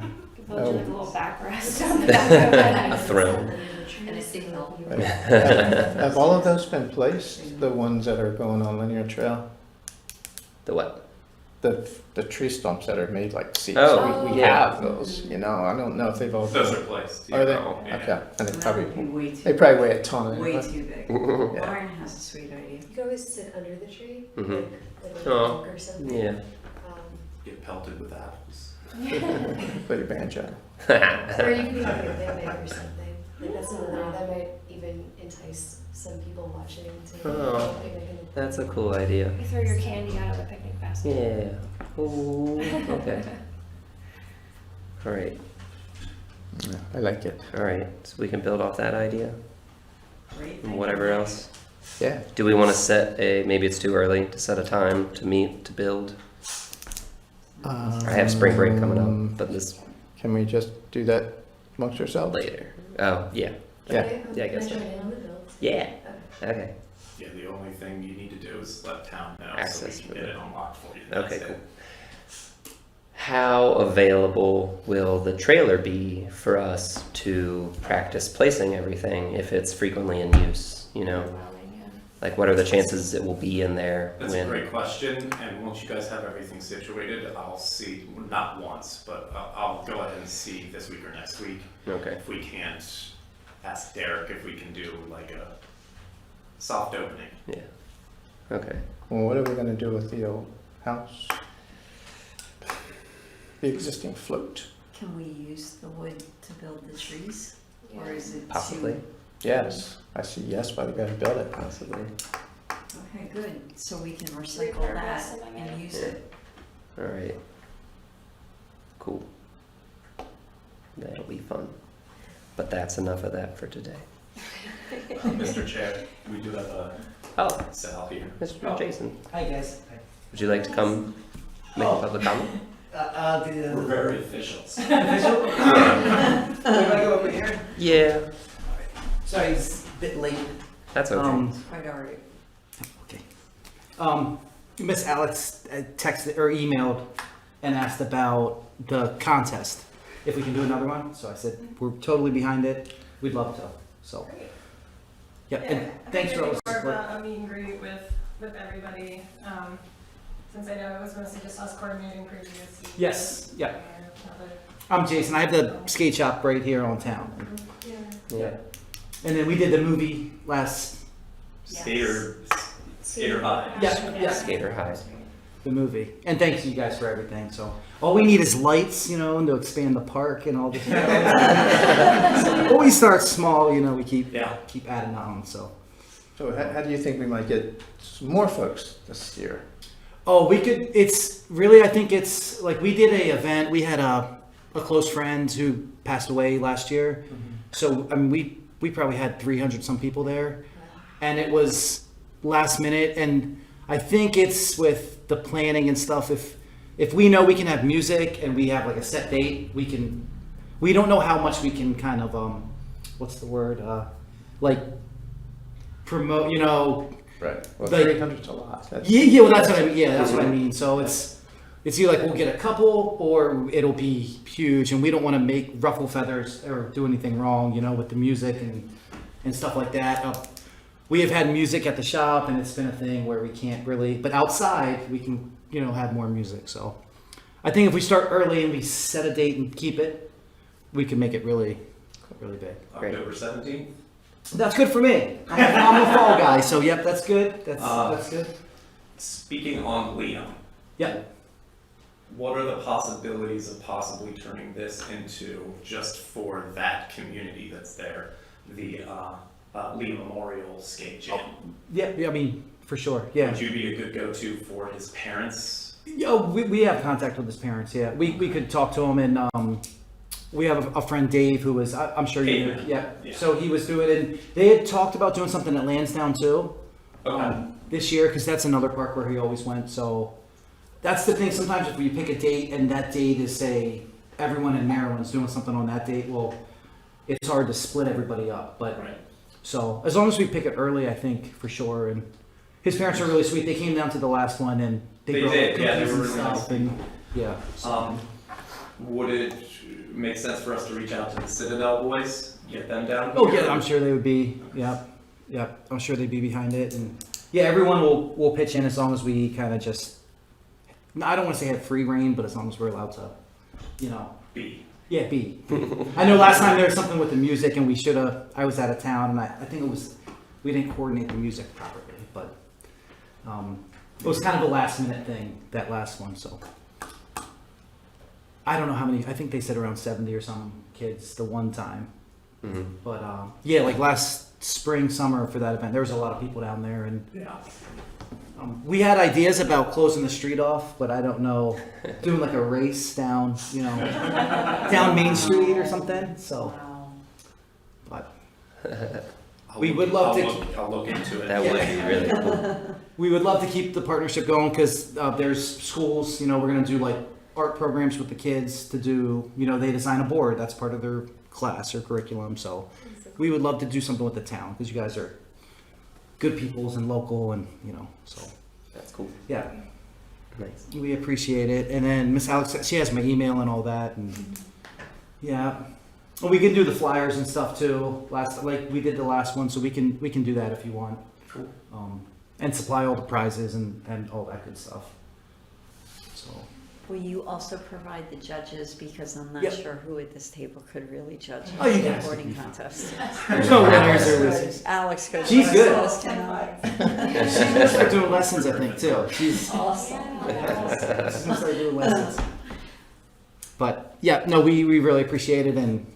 Build you like a little backrest on the back of A it. throne. And a signal. Have all of those been placed? The ones that are going on linear trail? The what? The tree stumps that are made like seats. Oh, we yeah. have those, you know. I don't know if they've all. Those are placed. Are they? Oh, yeah. Okay. And they That probably would be way too. they probably weigh a ton. way Anyway. too big. Yeah. Lauren has a sweet idea. You can always sit under the tree, Mhm. like a Oh, book or something. Yeah. Get pelted with apples. Play your banjo. Or you can be having a picnic or something. Like that's another, that might even entice some people watching to Oh. have a picnic in the That's a cool idea. You throw your candy out of the picnic basket. Yeah. Ooh, okay. All right. Yeah, I like it. All right. So we can build off that idea. Great. And whatever else. Yeah. Do we want to set a? Maybe it's too early to set a time to meet to build. I have spring break coming up, but this Can we just do that amongst ourselves? later. Oh yeah. Yeah. Yeah, I guess so. Can I join in on the build? Yeah. Okay. Okay. Yeah, the only thing you need to do is let town know so Access we for can get the- it unlocked for you. Okay, That's cool. it. How available will the trailer be for us to practice placing everything if it's frequently in use? You know, Overwhelming, yeah. like what are the chances it will be in there That's a when? great question, and once you guys have everything situated, I'll see, not once, but I'll go ahead and see this week or next week. Okay. If we can't, ask Derek if we can do like a soft opening. Yeah. Okay. Well, what are we gonna do with the old house? The existing float. Can we use the wood to build the trees? Or Yeah. is it Possibly. too... Yes, I see. Yes, but we gotta build it. Possibly. Okay, good. So we can recycle Repurpose that something, and yeah. use Yeah. it. All right. Cool. That'll be fun. But that's enough of that for today. Mr. Chair, we do have a Oh, Sal here. Mr. Oh. Jason, Hi guys. would you like to come make a Oh. public comment? We're very officials. Official? Where do I go over here? Yeah. Sorry, it's a bit late. That's okay. Quite all right. Okay. Miss Alex texted or emailed and asked about the contest. If we can do another one. So I said, we're totally behind it. We'd love to. So, Great. yeah. And thanks for all the More of support. a meet and greet with everybody, since I know it was mostly just us coordinating previously. Yes, yeah. I'm Jason. I have the skate shop right here on town. Yeah. And then we did the movie last, Skater high. Yeah. Skater high. the movie. And thanks you guys for everything. So all we need is lights, you know, and to expand the park and all this. But we start small, you know, we keep adding on. So How do you think we might get some more folks this year? oh, we could. It's really, I think it's like we did a event. We had a close friend who passed away last year. So I mean, we probably had 300 some people there, and it was last minute. And I think it's with the planning and stuff. If we know we can have music and we have like a set date, we can. We don't know how much we can kind of what's the word like promote. You know. Right. Well, Like- 300's a lot. That's, Yeah, well, that's what I mean. Yeah, that's what I mean. So it's either like we'll get a couple or it'll be huge, and we don't want to make ruffle feathers or do anything wrong, you know, with the music and stuff like that. We have had music at the shop, and it's been a thing where we can't really, but outside we can, you know, have more music. So I think if we start early and we set a date and keep it, we can make it really really big. Great. October 17th. That's good for me. I'm a fall guy, so yep, that's good. That's good. Speaking on Liam. Yeah. What are the possibilities of possibly turning this into, just for that community that's there, the Lee Memorial Skate Jam? Yeah, I mean, for sure. Yeah. Would you be a good go-to for his parents? Oh, we have contact with his parents. Yeah, we could talk to him, and we have a friend Dave who was I'm sure you know. Caveman. Yeah. So he was doing it, and they had talked about doing something at Lansdowne too. Okay. This year, because that's another park where he always went. So that's the thing. Sometimes if you pick a date and that date is, say, everyone in Maryland's doing something on that date, well, it's hard to split everybody up. But Right. so as long as we pick it early, I think for sure. And his parents are really sweet. They came down to the last one and They brought did, yeah, they cookies were and really nice stuff, and yeah. So. Would it make sense for us to reach out to the Citadel boys, get them down? Oh here? yeah, I'm sure they would be. Yeah. I'm sure they'd be behind it, and yeah, everyone will pitch in as long as we kind of just. I don't want to say have free reign, but as long as we're allowed to, B. Yeah, be. I know last time there was something with the music, and we should have. I was out of town, and I think it was we didn't coordinate the music properly, but it was kind of a last minute thing, that last one. So I don't know how many. I think they said around 70 or some kids the one time. Mm-hmm. But yeah, like last spring, summer for that event, there was a lot of people down there, and Yeah. we had ideas about closing the street off, but I don't know, doing like a race down, down Main Street or something. So, but we would love to. I'll look into it. That would be really cool. We would love to keep the partnership going because there's schools. We're gonna do like art programs with the kids to do. They design a board. That's part of their class or curriculum. So we would love to do something with the town because you guys are good peoples and local, and so That's cool. yeah, Nice. we appreciate it. And then Miss Alex, she has my email and all that, and yeah, well, we can do the flyers and stuff too. Like we did the last one, so we can do that if you want. Cool. And supply all the prizes and all that good stuff. So. Will you also provide the judges, because I'm not Yep. sure who at this table could really judge Oh, you the guys. boarding contest. There's no winners or Alex losers. could. Alex could. She's good. Alex cannot. She's gonna start doing lessons, I think, too. She's Awesome. gonna start doing lessons. But yeah, no, we really appreciate it, and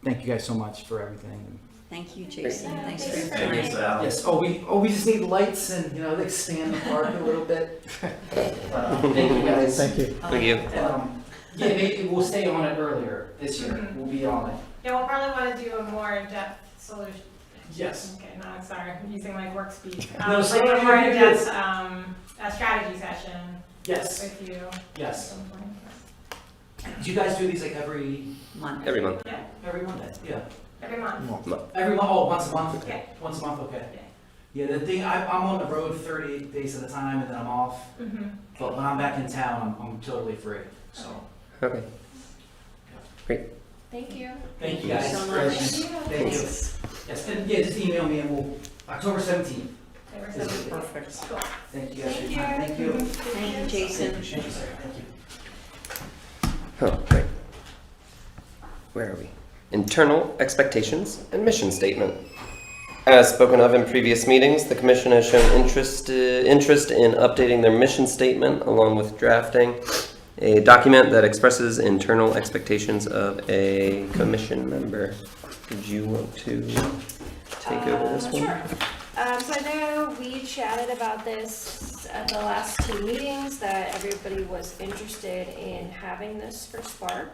thank you guys so much for everything. Thank you, Jason. Thanks for your Thank you, time. Sal. Yes. We just need lights and expand the park a little bit. Thank you guys. Thank you. Thank you. Yeah, maybe we'll stay on it earlier this year. Mhm. We'll be on it. Yeah, we'll probably want to do a more in-depth solution. Yes. Okay, no, sorry, I'm using like work speak. No, Like sorry, a more you're in-depth, a strategy session Yes. with you at Yes. some point. Do you guys do these like every Month. Every month. Yeah, Monday? Yeah. every month. Every month? Oh, once a month? Yeah. Once a month, okay. Yeah. Yeah, the thing, I'm on the road 38 days at a time, and then I'm off. Mm-hmm. But when I'm back in town, I'm totally free. So, Okay. Thank you. thank you Thank you guys. so for much. everything. Yeah. Thank you. Yes, and yeah, just email me and we'll, October 17th. They were so Perfect. cool. Thank you guys for Thank your time. you. Thank you. Thank you, Jason. Thank you, sir. Thank you. Oh, right. Where are we? Internal expectations and mission statement. As spoken of in previous meetings, the Commission has shown interest in updating their mission statement along with drafting a document that expresses internal expectations of a Commission member. Did you want to take over this one? Sure. So I know we chatted about this at the last two meetings, that everybody was interested in having this for SPARC.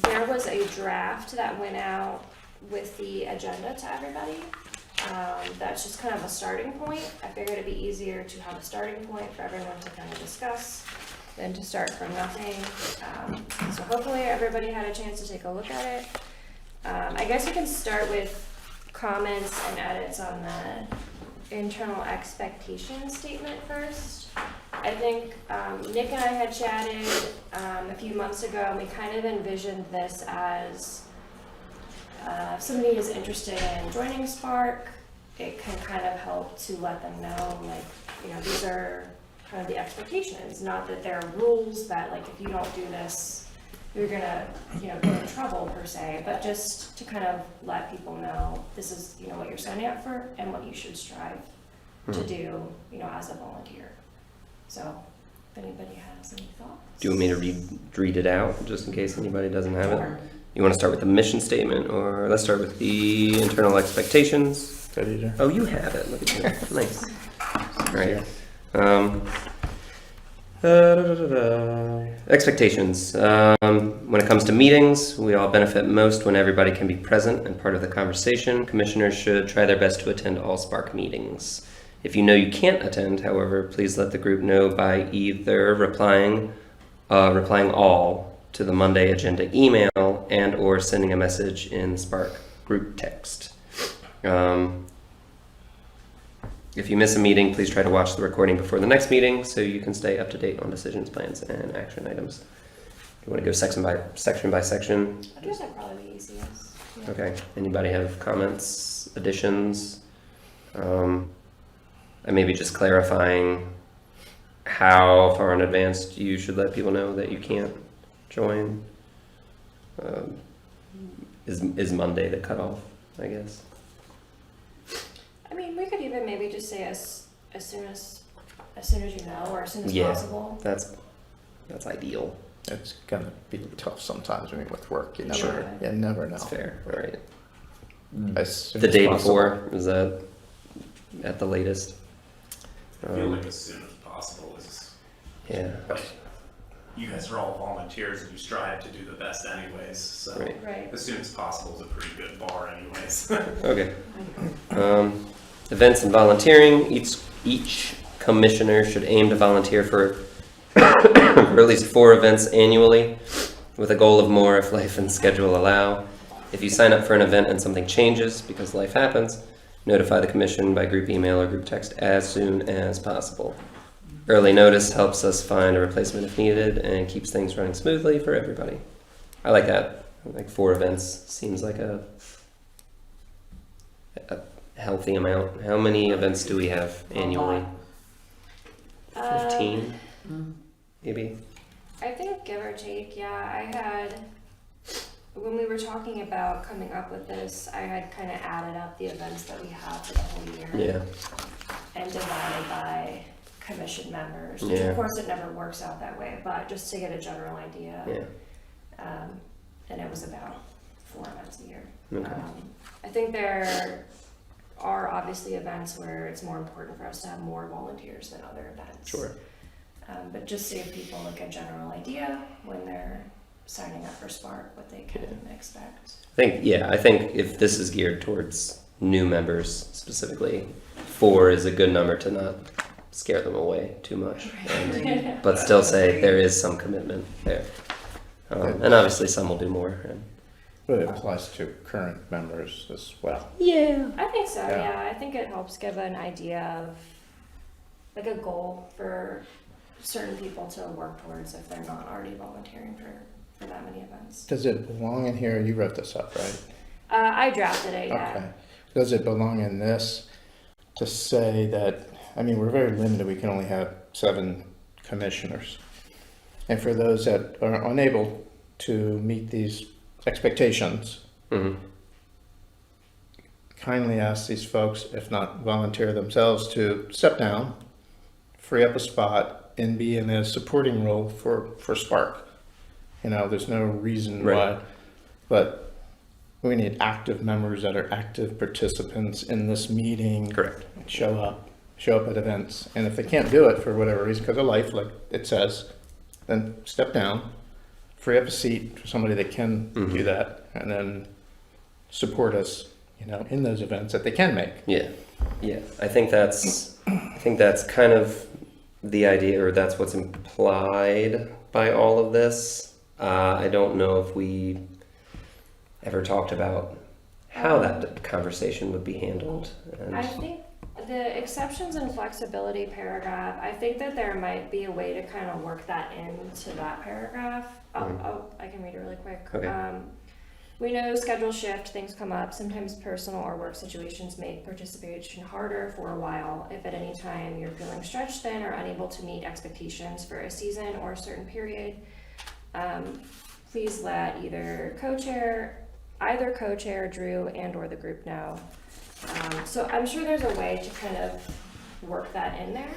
There was a draft that went out with the agenda to everybody. That's just kind of a starting point. I figured it'd be easier to have a starting point for everyone to kind of discuss than to start from nothing. So hopefully everybody had a chance to take a look at it. I guess we can start with comments and edits on the internal expectation statement first. I think Nick and I had chatted a few months ago, and we kind of envisioned this as if somebody is interested in joining SPARC, it can kind of help to let them know, like, these are kind of the expectations. Not that there are rules that, like, if you don't do this, you're gonna, get in trouble per se, but just to kind of let people know this is, what you're signing up for and what you should strive to do, as a volunteer. So, if anybody has any thoughts. Do you want me to read it out, just in case anybody doesn't have it? Sure. You want to start with the mission statement, or let's start with the internal expectations? Good either. Oh, you have it. Look at you. Nice. All right. Expectations. When it comes to meetings, we all benefit most when everybody can be present and part of the conversation. Commissioners should try their best to attend all SPARC meetings. If you know you can't attend, however, please let the group know by either replying all to the Monday agenda email and or sending a message in SPARC group text. If you miss a meeting, please try to watch the recording before the next meeting so you can stay up to date on decisions, plans, and action items. You want to go section by section? I guess that'd probably be easiest. Yeah. Okay. Anybody have comments, additions? And maybe just clarifying how far in advance you should let people know that you can't join. Is Monday the cutoff, I guess? I mean, we could even maybe just say as soon as you know, or as soon as possible. That's ideal. It's gonna be tough sometimes with work, Sure. You never know. That's fair. All right. As soon The as day possible. before, is that at the latest? I feel like as soon as possible is, Yeah. you guys are all volunteers and you strive to do the best anyways, so Right. Right. as soon as possible is a pretty good bar anyways. Okay. Events and volunteering. Each commissioner should aim to volunteer for at least 4 events annually, with a goal of more if life and schedule allow. If you sign up for an event and something changes because life happens, notify the commission by group email or group text as soon as possible. Early notice helps us find a replacement if needed and keeps things running smoothly for everybody. I like that. Like 4 events seems like a healthy amount. How many events do we have annually? 15, maybe? I think give or take, yeah. When we were talking about coming up with this, I had kind of added up the events that we have for the whole year. Yeah. And divided by commission members, which Yeah. of course it never works out that way, but just to get a general idea. Yeah. And it was about 4 events a year. Okay. I think there are obviously events where it's more important for us to have more volunteers than other events. Sure. But just to give people like a general idea when they're signing up for SPARC, what they can expect. I think if this is geared towards new members specifically, 4 is a good number to not scare them away too much, but still say there is some commitment there. And obviously some will do more. But it applies to current members as well. Yeah. I think so, Yeah. yeah. I think it helps give an idea of like a goal for certain people to work towards if they're not already volunteering for that many events. Does it belong in here? You wrote this up, right? I drafted it, yeah. Okay. Does it belong in this to say that, we're very limited. We can only have 7 commissioners. And for those that are unable to meet these expectations, Mm-hmm. kindly ask these folks, if not volunteer themselves, to step down, free up a spot, and be in a supporting role for SPARC. There's no reason Right. why, but we need active members that are active participants in this meeting. Correct. Show up at events, and if they can't do it for whatever reason, because of life, like it says, then step down, free up a seat for somebody that can do that, and then support us, in those events that they can make. Yeah. I think that's kind of the idea, or that's what's implied by all of this. I don't know if we ever talked about how that conversation would be handled. And I think the exceptions and flexibility paragraph, I think that there might be a way to kind of work that into that paragraph. I can read it really quick. Okay. We know schedule shift, things come up. Sometimes personal or work situations make participation harder for a while. If at any time you're feeling stretched thin or unable to meet expectations for a season or a certain period, please let either co-chair Drew and or the group know. So I'm sure there's a way to kind of work that in there.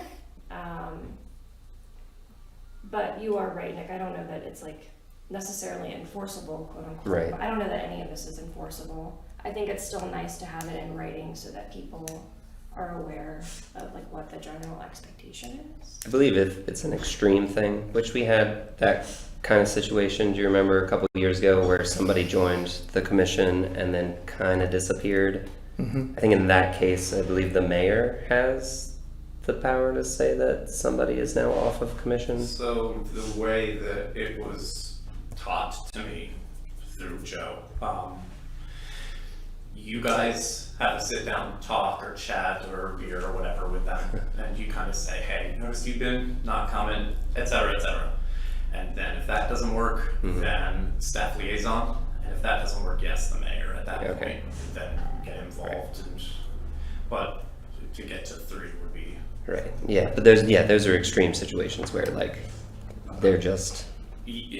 But you are right, Nick. I don't know that it's like necessarily enforceable, quote unquote. Right. But I don't know that any of this is enforceable. I think it's still nice to have it in writing so that people are aware of like what the general expectation is. I believe if it's an extreme thing, which we had that kind of situation, do you remember a couple of years ago where somebody joined the commission and then kind of disappeared? Mm-hmm. I think in that case, I believe the mayor has the power to say that somebody is now off of commission. So the way that it was taught to me through Joe, you guys have to sit down, talk or chat or beer or whatever with them, and you kind of say, hey, noticed you've been not coming, etc., etc. And then if that doesn't work, then staff liaison, and if that doesn't work, yes, the mayor at that point, then get involved. And, but to get to 3 would be Right. Yeah, but those are extreme situations where like they're just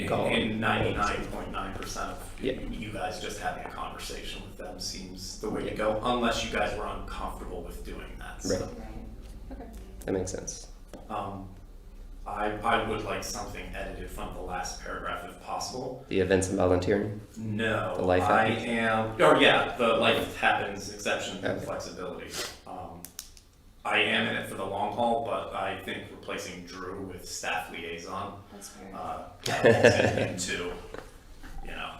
gone. in 99.9% of Yeah. you guys just having a conversation with them seems the way to go, unless you guys were uncomfortable with doing that. So, Right. That makes sense. I would like something edited from the last paragraph if possible. The events and volunteering. No, The life I happens. am, or yeah, the life happens exception and Okay. flexibility. I am in it for the long haul, but I think replacing Drew with staff liaison, That's fair. that falls into, you know.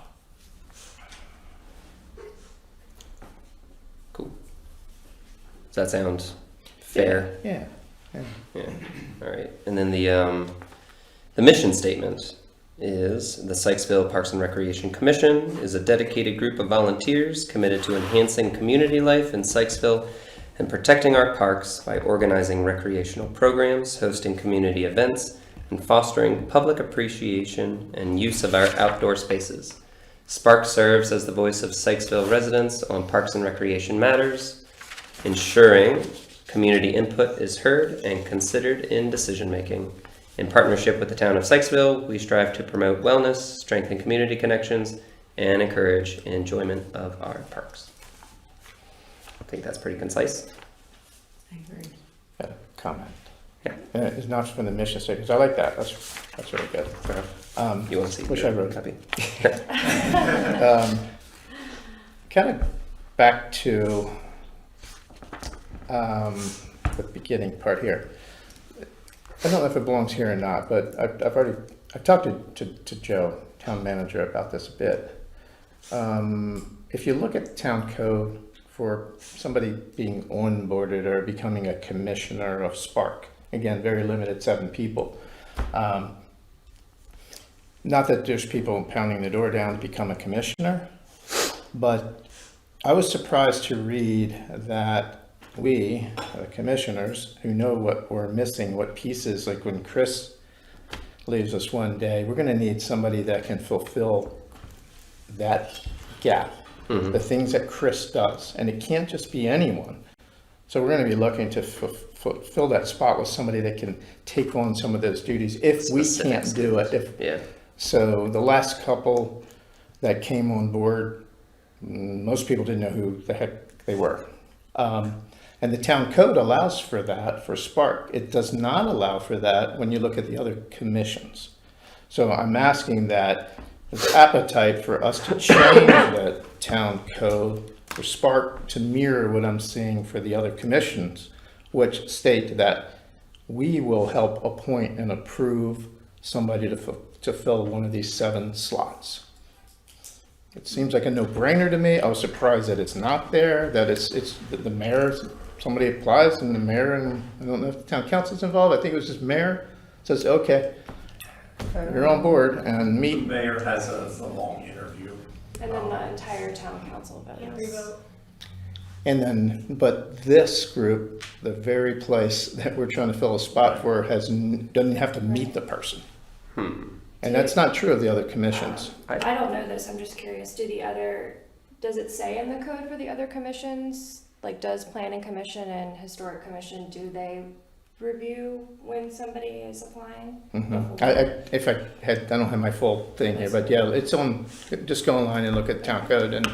Cool. Does that sound fair? Yeah. Yeah. All right. And then the mission statement is the Sykesville Parks and Recreation Commission is a dedicated group of volunteers committed to enhancing community life in Sykesville and protecting our parks by organizing recreational programs, hosting community events, and fostering public appreciation and use of our outdoor spaces. SPARC serves as the voice of Sykesville residents on parks and recreation matters, ensuring community input is heard and considered in decision-making. In partnership with the town of Sykesville, we strive to promote wellness, strengthen community connections, and encourage enjoyment of our parks. I think that's pretty concise. I agree. Comment. Yeah. It's not from the mission statement. I like that. That's really good. You want to see Wish the I wrote copy? Kind of back to the beginning part here. I don't know if it belongs here or not, but I've talked to Joe, town manager, about this a bit. If you look at the town code for somebody being onboarded or becoming a commissioner of SPARC, again, very limited, 7 people. Not that there's people pounding the door down to become a commissioner, but I was surprised to read that we, commissioners, who know what we're missing, what pieces, like when Chris leaves us one day, we're gonna need somebody that can fulfill that gap, the things that Chris does, and it can't just be anyone. So we're gonna be looking to fill that spot with somebody that can take on some of those duties if we can't do it. Yeah. So the last couple that came on board, most people didn't know who the heck they were. And the town code allows for that for SPARC. It does not allow for that when you look at the other commissions. So I'm asking that there's appetite for us to change the town code for SPARC to mirror what I'm seeing for the other commissions, which state that we will help appoint and approve somebody to fill one of these 7 slots. It seems like a no-brainer to me. I was surprised that it's not there, that it's the mayor, somebody applies and the mayor, and I don't know if the town council's involved, I think it was just mayor, says, okay, you're on board and The meet. mayor has a long interview. And then the entire town council votes. And then, but this group, the very place that we're trying to fill a spot for doesn't have to meet the person. And that's not true of the other commissions. I don't know this, I'm just curious, does it say in the code for the other commissions? Like, does planning commission and historic commission, do they review when somebody is applying? If I don't have my full thing here, but yeah, it's on, just go online and look at town code, and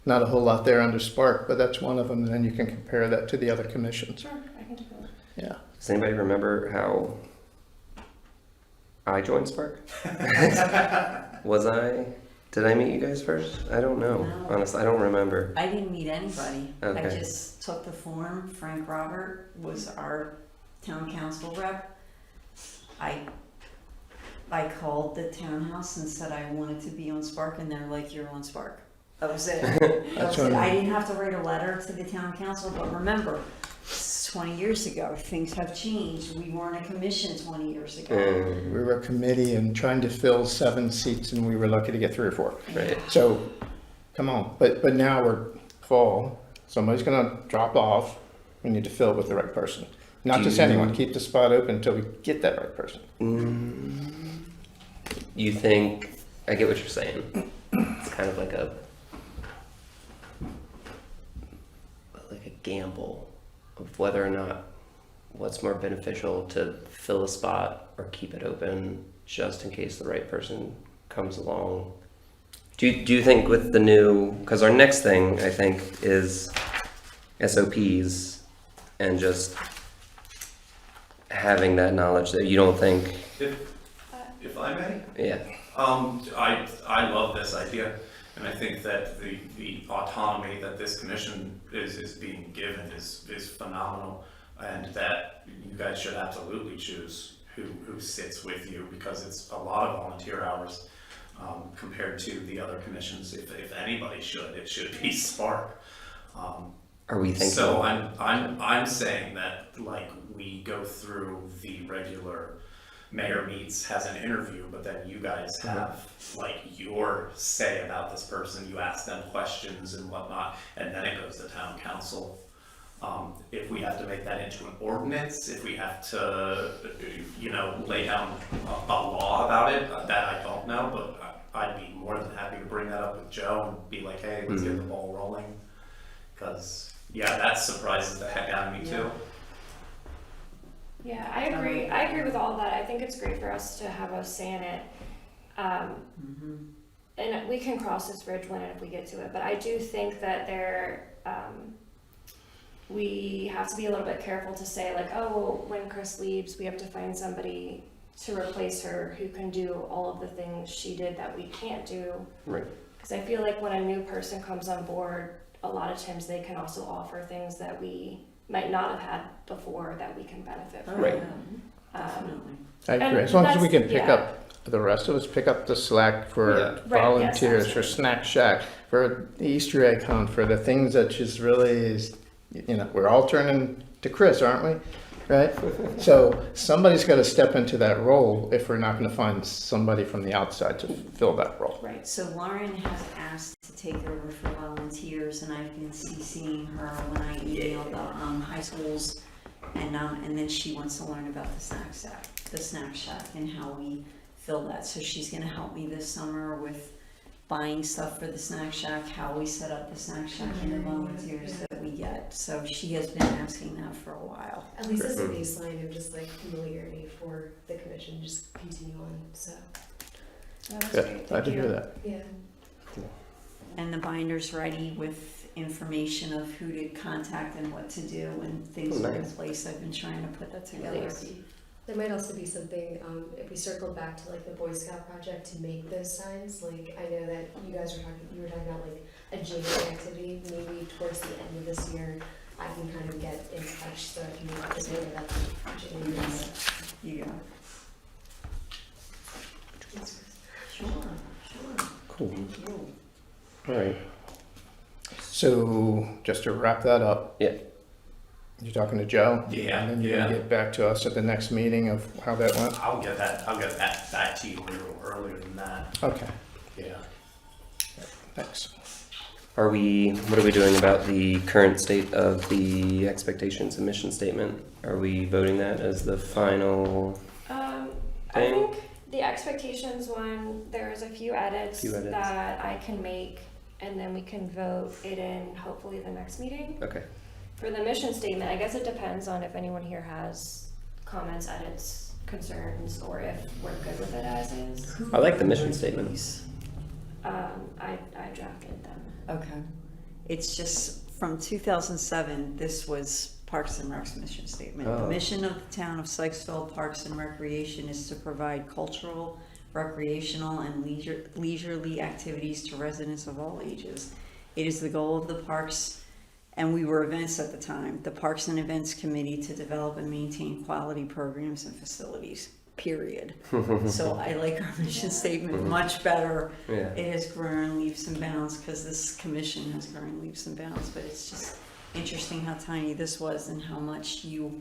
not a whole lot there under SPARC, but that's one of them, and then you can compare that to the other commissions. Sure, I can take a look. Yeah. Does anybody remember how I joined SPARC? Did I meet you guys first? I don't know. No. Honestly, I don't remember. I didn't meet anybody. Okay. I just took the form. Frank Robert was our town council rep. I called the townhouse and said I wanted to be on SPARC, and they're like, "You're on SPARC." That was it. That was it. I didn't have to write a letter to the town council, but remember, 20 years ago, things have changed. We weren't a commission 20 years ago. We were a committee and trying to fill 7 seats, and we were lucky to get 3 or 4. Right. So, come on. But now we're fall. Somebody's gonna drop off. We need to fill it with the right person. Not just anyone. Keep the spot open until we get that right person. You think, I get what you're saying. It's kind of like a gamble of whether or not what's more beneficial to fill a spot or keep it open just in case the right person comes along. Do you think with the new, because our next thing I think is SOPs and just having that knowledge that you don't think, If I may? yeah. I love this idea, and I think that the autonomy that this commission is being given is phenomenal, and that you guys should absolutely choose who sits with you, because it's a lot of volunteer hours compared to the other commissions. If anybody should, it should be SPARC. Are we thinking? So I'm saying that, like, we go through the regular mayor meets, has an interview, but then you guys have like your say about this person. You ask them questions and whatnot, and then it goes to town council. If we have to make that into an ordinance, if we have to, lay down a law about it, that I don't know, but I'd be more than happy to bring that up with Joe and be like, hey, let's get the ball rolling. Because, yeah, that surprises the heck out of me too. Yeah, I agree. I agree with all of that. I think it's great for us to have a say in it. And we can cross this bridge when and if we get to it. But I do think that we have to be a little bit careful to say, like, oh, well, when Chris leaves, we have to find somebody to replace her who can do all of the things she did that we can't do. Right. Because I feel like when a new person comes on board, a lot of times they can also offer things that we might not have had before that we can benefit from. Right. I agree. As long as we can pick up, the rest of us pick up the slack for volunteers, yes, for Snack Shack, for the Easter egg hunt, for the things that just really is, we're all turning to Chris, aren't we? Right? So somebody's got to step into that role if we're not going to find somebody from the outside to fill that role. Right. So Lauren has asked to take over for volunteers, and I've been CCing her when I email the high schools, and then she wants to learn about the snack shack, and how we fill that. So she's going to help me this summer with buying stuff for the snack shack, how we set up the snack shack, and the volunteers that we get. So she has been asking that for a while. At least as a baseline of just like familiarity for the commission, just continue on, so. Good. Glad to hear that. Yeah. And the binder's ready with information of who to contact and what to do, and things are in place. I've been trying to put that together. There might also be something, if we circle back to like the Boy Scout project to make those signs, like I know that you were talking about like a jigging activity, maybe towards the end of this year, I can kind of get in touch, so if you want to know about the jigging. You go. Sure. Cool. Thank you. All right. So just to wrap that up. Yeah. You're talking to Joe? Yeah, And then you're going to get back to us at the next meeting of how that went? I'll get that back to you a little earlier than that. Okay, Yeah. thanks. What are we doing about the current state of the expectations and mission statement? Are we voting that as the final? I thing? think the expectations one, there's a few edits that I can make, and then we can vote it in hopefully the next meeting. Okay. For the mission statement, I guess it depends on if anyone here has comments, edits, concerns, or if we're good with it as is. I like the mission statement. I drafted them. Okay. It's just from 2007, this was Parks and Rec's mission statement. Oh. The mission of the town of Sykesville Parks and Recreation is to provide cultural, recreational, and leisurely activities to residents of all ages. It is the goal of the parks, and we were events at the time, the Parks and Events Committee to develop and maintain quality programs and facilities, period. So I like our mission statement much better. Yeah. It has grown leaps and bounds because this commission has grown leaps and bounds, but it's just interesting how tiny this was and how much you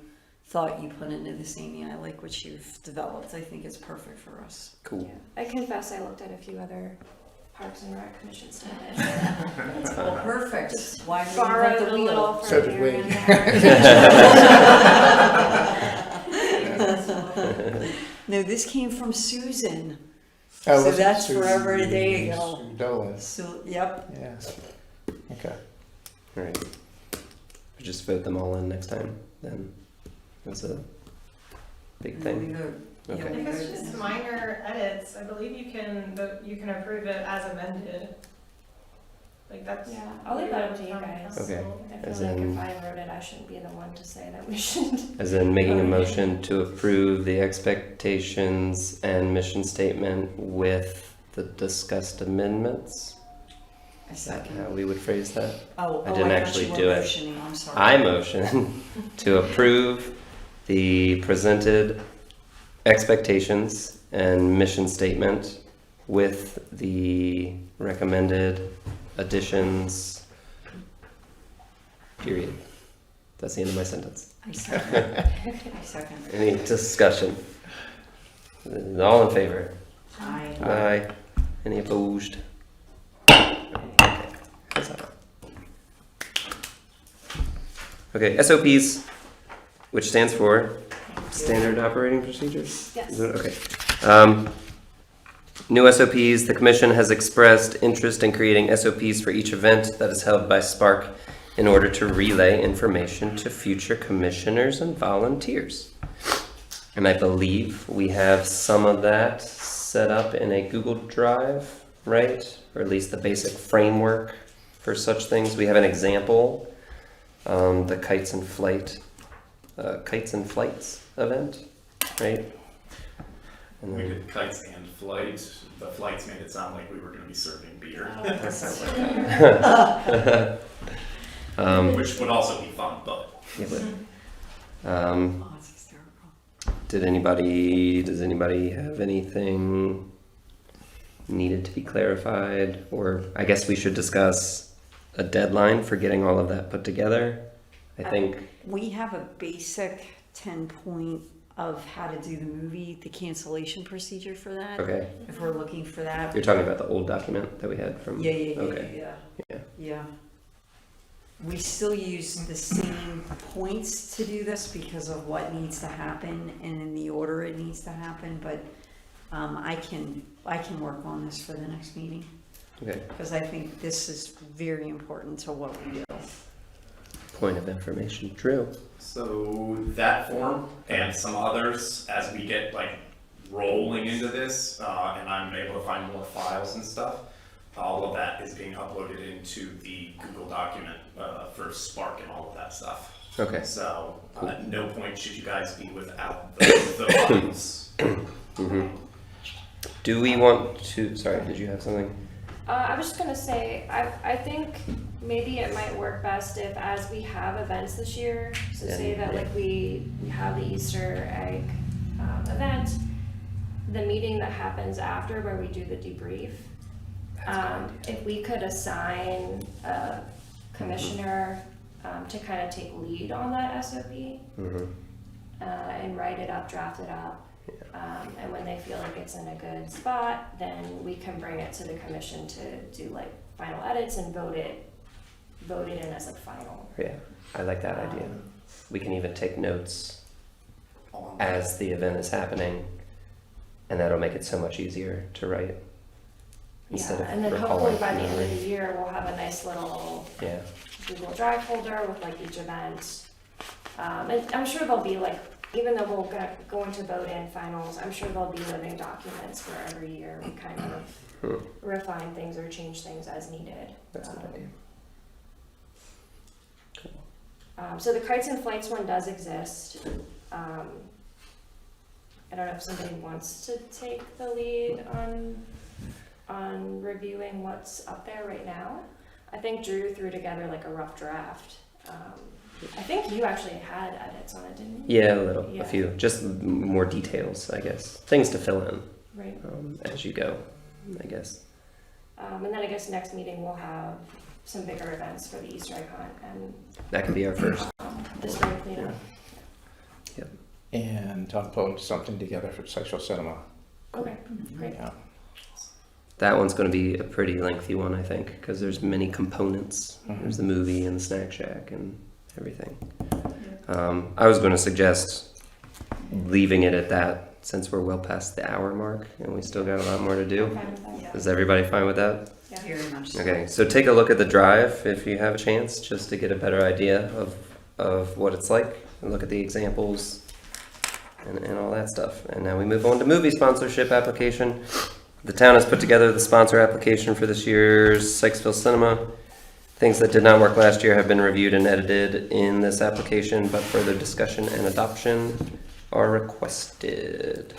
thought you put into this, Amy. I like what you've developed. I think it's perfect for us. Cool. Yeah. I confess I looked at a few other Parks and Rec commission statements. Well, perfect. Why Borrowed reinvent a the little wheel? from So did here we. and there. No, this came from Susan. Oh, So was it that's Susan forever a day ago. Dolan? So, yep. Yes. Okay. All right. We just vote them all in next time. Then that's a big thing. Okay. If it's just minor edits, I believe you can approve it as amended. Like that's. Yeah, I'll leave that up to you guys. Okay. I As feel like in- if I wrote it, I shouldn't be the one to say that we should. As in making a motion to approve the expectations and mission statement with the discussed amendments. I Is that second. how we would phrase that? Oh, I didn't thought actually you were do it. motioning. I'm sorry. I motion to approve the presented expectations and mission statement with the recommended additions, period. That's the end of my sentence. I second. I second. Any discussion? All in favor? I. Aye. Any opposed? Okay. How's that? Okay, SOPs, which stands for Standard Operating Procedures? Yes. Is it? Okay. New SOPs, the commission has expressed interest in creating SOPs for each event that is held by SPARC in order to relay information to future commissioners and volunteers. And I believe we have some of that set up in a Google Drive, right? Or at least the basic framework for such things. We have an example, the Kites and Flights event, right? And We then, did kites and flight. The flights made it sound like we were gonna be serving beer, which would also be fun, but. yeah, but, Oh, it's hysterical. does anybody have anything needed to be clarified? Or I guess we should discuss a deadline for getting all of that put together. I think, We have a basic 10-point of how to do the movie, the cancellation procedure for that. okay, If we're looking for that. you're talking about the old document that we had from, Yeah. okay. Yeah. Yeah. We still use the same points to do this because of what needs to happen and in the order it needs to happen, but I can work on this for the next meeting Okay, because I think this is very important to what we do. point of information, true. So that form and some others, as we get like rolling into this, and I'm able to find more files and stuff, all of that is being uploaded into the Google document for SPARC and all of that stuff. Okay. So at no point should you guys be without the files. Mm-hmm. Do we want to, sorry, did you have something? I was just gonna say, I think maybe it might work best if, as we have events this year, so say that like we have the Easter egg event, the meeting that happens after where we do the debrief, if we could assign a commissioner to kind of take lead on that SOP Mm-hmm. and write it up, draft it up. And when they feel like it's in a good spot, then we can bring it to the commission to do like final edits and vote it in as like final. Yeah, I like that idea. We can even take notes On as the event is happening, and that'll make it so much easier to write. instead Yeah, of and then recalling hopefully by from the end of memory. the year, we'll have a nice little Yeah. Google Drive folder with like each event. And I'm sure there'll be like, even though we'll go into vote-in finals, I'm sure there'll be living documents where every year we kind of refine things or change things as needed. That's a good idea. So the kites and flights one does exist. I don't know if somebody wants to take the lead on reviewing what's up there right now. I think Drew threw together like a rough draft. I think you actually had edits on it, didn't you? Yeah, a little, Yeah. a few, just more details, I guess, things to fill in Right. as you go, I guess. And then I guess next meeting we'll have some bigger events for the Easter egg hunt and That could be our first. the spring cleanup. And I'm pulling something together for Sykesville Cinema. Okay, great. Yeah. That one's going to be a pretty lengthy one, I think, because there's many components. There's the movie and the snack shack and everything. I was going to suggest leaving it at that since we're well past the hour mark and we still got a lot more to do. Fine with that? Is everybody fine with that? Yeah. Very much so. Okay, so take a look at the drive if you have a chance, just to get a better idea of what it's like. And look at the examples and all that stuff. And now we move on to movie sponsorship application. The town has put together the sponsor application for this year's Sykesville Cinema. Things that did not work last year have been reviewed and edited in this application, but further discussion and adoption are requested.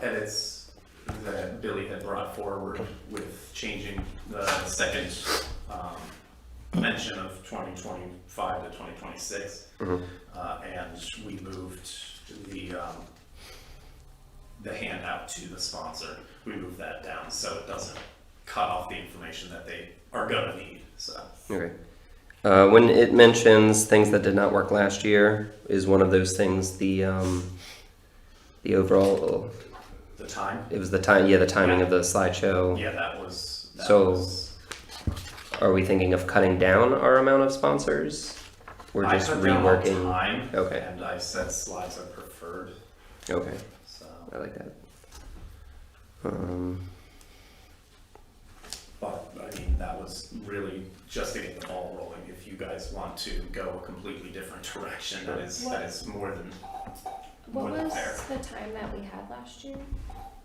Edits that Billy had brought forward with changing the second mention of 2025 to 2026. Mhm. And we moved the handout to the sponsor. We moved that down so it doesn't cut off the information that they are gonna need, so. Okay. When it mentions things that did not work last year, is one of those things the overall? The time? It was the time, yeah, the timing of the slideshow. Yeah, that was. So- Are we thinking of cutting down our amount of sponsors? We're I just cut down on reworking. time, Okay. and I said slides are preferred, Okay, so. I like that. But, I mean, that was really just to get the ball rolling. If you guys want to go a completely different direction, that is more than What than was fair. the time that we had last year?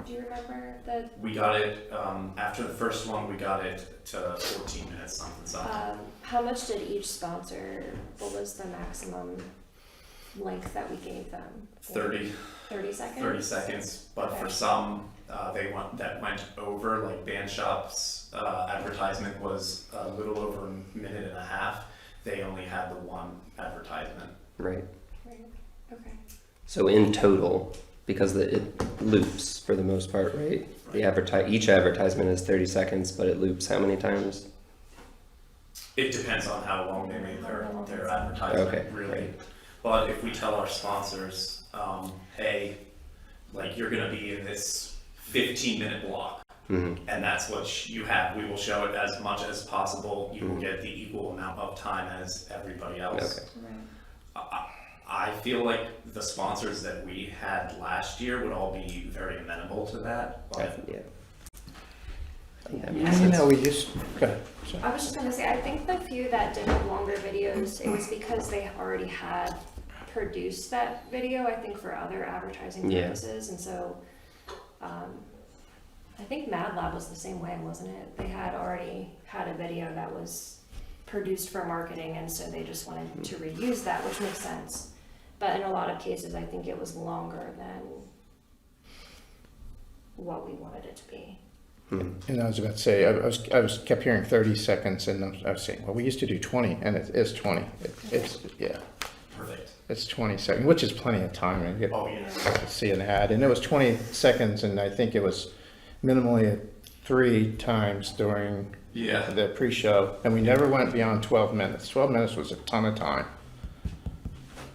Do you remember the, We got it, after the first one, we got it to 14 minutes, something. how much did each sponsor, what was the maximum length that we gave them? 30 seconds? 30 seconds, but for Okay. some, that went over, like Band Shop's advertisement was a little over a minute and a half. They only had the one advertisement. Right. Right, okay. So in total, because it loops for the most part, right? Each advertisement is 30 seconds, but it loops how many times? It depends on how long they made their advertisement, Okay, really. right. But if we tell our sponsors, hey, like you're gonna be in this 15-minute block, Mhm. and that's what you have, we will show it as much as possible. You will get the equal amount of time as everybody else. Okay. Right. I feel like the sponsors that we had last year would all be very amenable to that, but Yeah. I think that makes Yeah, sense. we just, go ahead. Sorry. I was just gonna say, I think the few that did longer videos, it was because they already had produced that video, I think for other advertising Yeah. purposes, and so, I think Mad Lab was the same way, wasn't it? They had already had a video that was produced for marketing, and so they just wanted to reuse that, which makes sense. But in a lot of cases, I think it was longer than what we wanted it to be. And I was about to say, I was kept hearing 30 seconds, and I was saying, well, we used to do 20, and it is 20. Yeah, perfect. it's 20 seconds, which is plenty of time. I get Oh, yeah. to see an ad, and it was 20 seconds, and I think it was minimally 3 times during Yeah. the pre-show, and we never went beyond 12 minutes. 12 minutes was a ton of time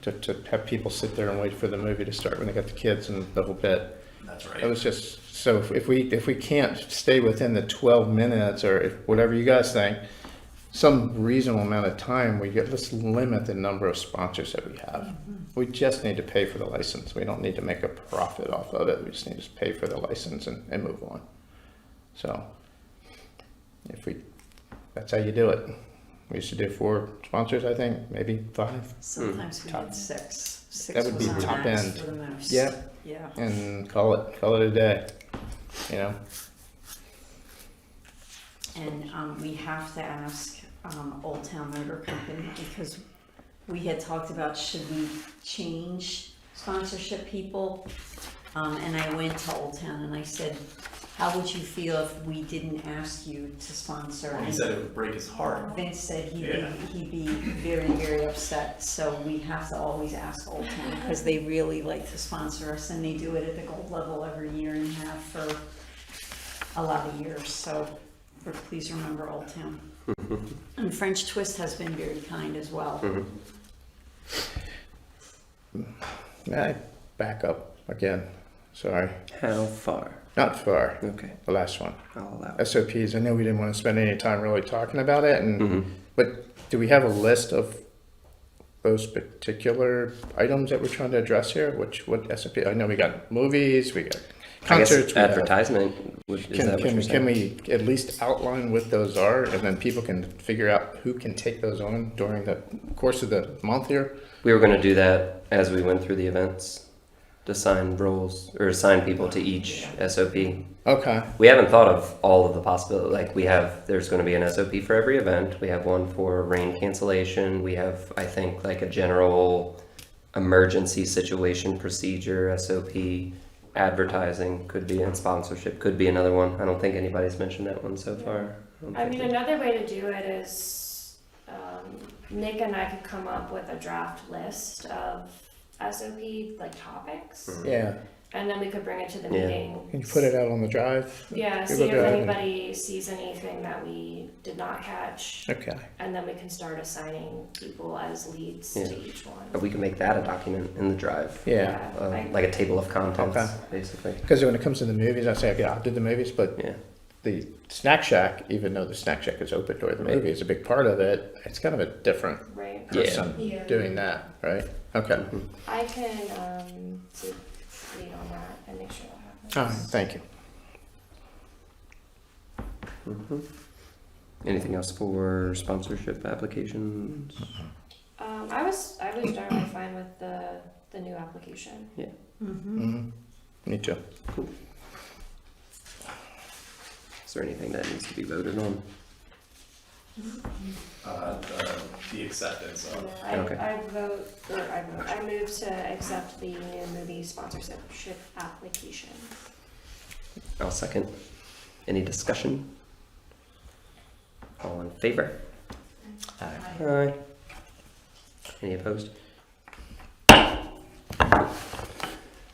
to have people sit there and wait for the movie to start when they got the kids and the whole bit. That's It right. was just, so if we can't stay within the 12 minutes, or if whatever you guys think, some reasonable amount of time, let's limit the number of sponsors that we have. We just need to pay for the license. We don't need to make a profit off of it. We just need to pay for the license and move on. So that's how you do it. We used to do 4 sponsors, I think, maybe 5. Sometimes we did 6. 6 That would was be our top max end. for the most. Yeah. Yeah. And call it a day, you know? And we have to ask Old Town Motor Company, because we had talked about should we change sponsorship people? And I went to Old Town and I said, how would you feel if we didn't ask you to sponsor? He said it would break his heart. Vince said Yeah. he'd be very, very upset. So we have to always ask Old Town, because they really like to sponsor us, and they do it at the gold level every year and have for a lot of years. So please remember Old Town. And French Twist has been very kind as well. I back up again. Sorry. How far? Not far. Okay, The last one. I'll allow it. SOPs. I know we didn't want to spend any time really talking about it, but do we have a list of those particular items that we're trying to address here? What SOP? I know we got movies, we got concerts. I guess advertisement, is that what you're Can saying? we at least outline what those are, and then people can figure out who can take those on during the course of the month here? We were gonna do that as we went through the events, to assign roles, or assign people to each SOP. Okay. We haven't thought of all of the possibilities. Like there's going to be an SOP for every event. We have one for rain cancellation. We have, I think, like a general emergency situation procedure SOP. Advertising could be, and sponsorship could be another one. I don't think anybody's mentioned that one so far. I mean, another way to do it is Nick and I could come up with a draft list of SOP like topics, Yeah. and then we could bring it to the Yeah. meeting. Can you put it out on the drive? Yeah, Google see if Drive. anybody sees anything that we did not catch, Okay. and then we can start assigning people as leads Yeah. to each one. But we can make that a document in the drive. Yeah. Like a table of contents, Okay. basically. Because when it comes to the movies, I say, yeah, I'll do the movies, but Yeah. the snack shack, even though the snack shack is open during the movie, is a big part of it. It's kind of a different Right. person Yeah. doing that, right? Okay. I can take lead on that and make sure that All right. happens. Thank you. Anything else for sponsorship applications? I was generally fine with the new application. Me too. Is there anything that needs to be voted on? The acceptance of. Okay. I move to accept the new movie sponsorship application. I'll second. Any discussion? All in favor? Aye. Any opposed?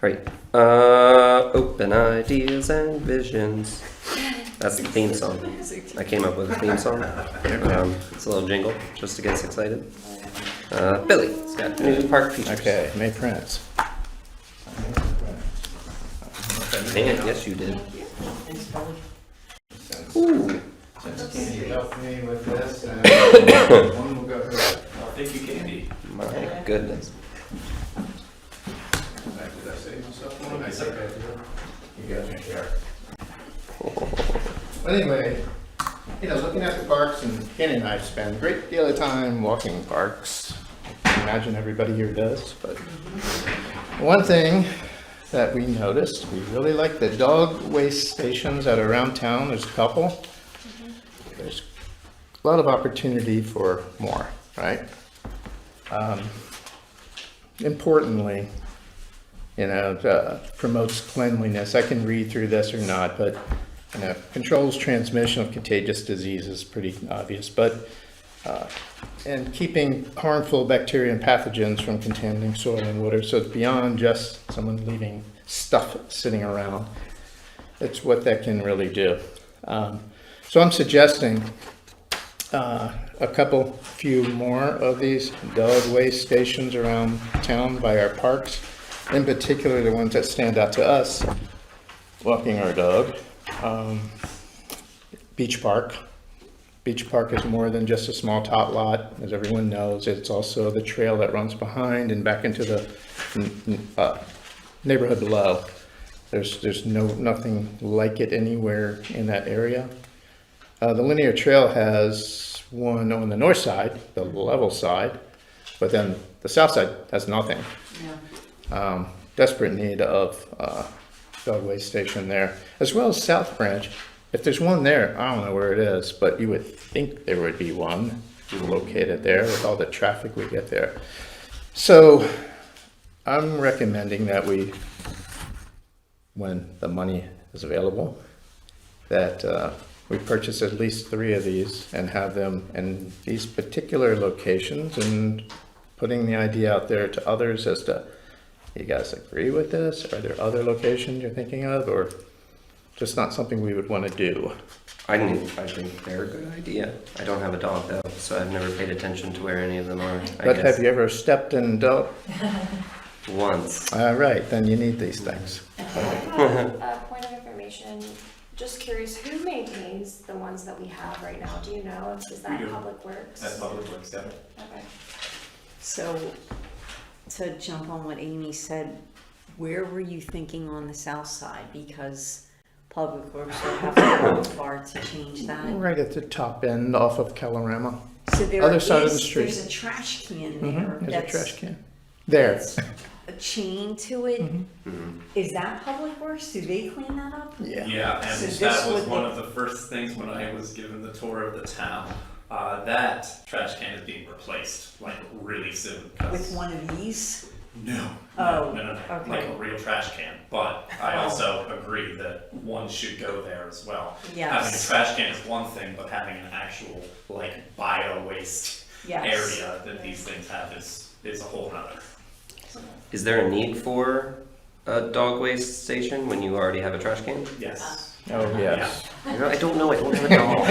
Alright, open ideas and visions. That's the theme song. I came up with a theme song. It's a little jingle, just to get us excited. Billy's got new park features. Okay. May Prince. Man, yes you did. Thanks, Billy. Ooh. Since Candy helped me with this, one will go ahead. Thank you, Candy. My goodness. Did I save myself one? I think I did. You got me here. Anyway, looking at the parks, and Kenny and I spend a great deal of time walking parks. I imagine everybody here does, but one thing that we noticed, we really like the dog waste stations that are around town. There's a couple. There's a lot of opportunity for more, right? Importantly, promotes cleanliness. I can read through this or not, but controls transmission of contagious diseases, pretty obvious, but and keeping harmful bacteria and pathogens from contaminating soil and water. So it's beyond just someone leaving stuff sitting around. It's what that can really do. So I'm suggesting a few more of these dog waste stations around town by our parks, in particular the ones that stand out to us, walking our dog. Beach Park, Beach Park is more than just a small tot lot, as everyone knows. It's also the trail that runs behind and back into the neighborhood below. There's nothing like it anywhere in that area. The linear trail has one on the north side, the level side, but then the south side has nothing. Yeah. Desperate need of dog waste station there, as well as South Branch. If there's one there, I don't know where it is, but you would think there would be one located there with all the traffic we get there. So I'm recommending that when the money is available, that we purchase at least 3 of these and have them in these particular locations, and putting the idea out there to others as to, you guys agree with this? Are there other locations you're thinking of, or just not something we would want to do? I think they're a good idea. I don't have a dog though, so I've never paid attention to where any of them are. But have you ever stepped in dog? Once. All right, then you need these things. I have a point of information. Just curious, who maintains the ones that we have right now? Do you know? Is that We do. Public Works? That's Public Works, yeah. Okay. So, to jump on what Amy said, where were you thinking on the south side? Because Public Works will have to go far to change that. Right at the top end off of Calorama. So there Other side of the is- street. There's a trash can Mhm, there. there's a that's- trash can. There. that's a chain to it. Mhm. Is that Public Works? Do they clean that up? Yeah. Yeah, and So this that was would one be- of the first things when I was given the tour of the town. That trash can is being replaced, like really soon. 'Cause- With one of these? No, Oh, no, okay. like a real trash can. But I also agree that one should go there as well. Having a Yes. trash can is one thing, but having an actual like bio waste Yes. area that these things have is a whole nother. Is there a need for a dog waste station when you already have a trash can? Yes. Oh, yes. I don't know. I don't have a dog.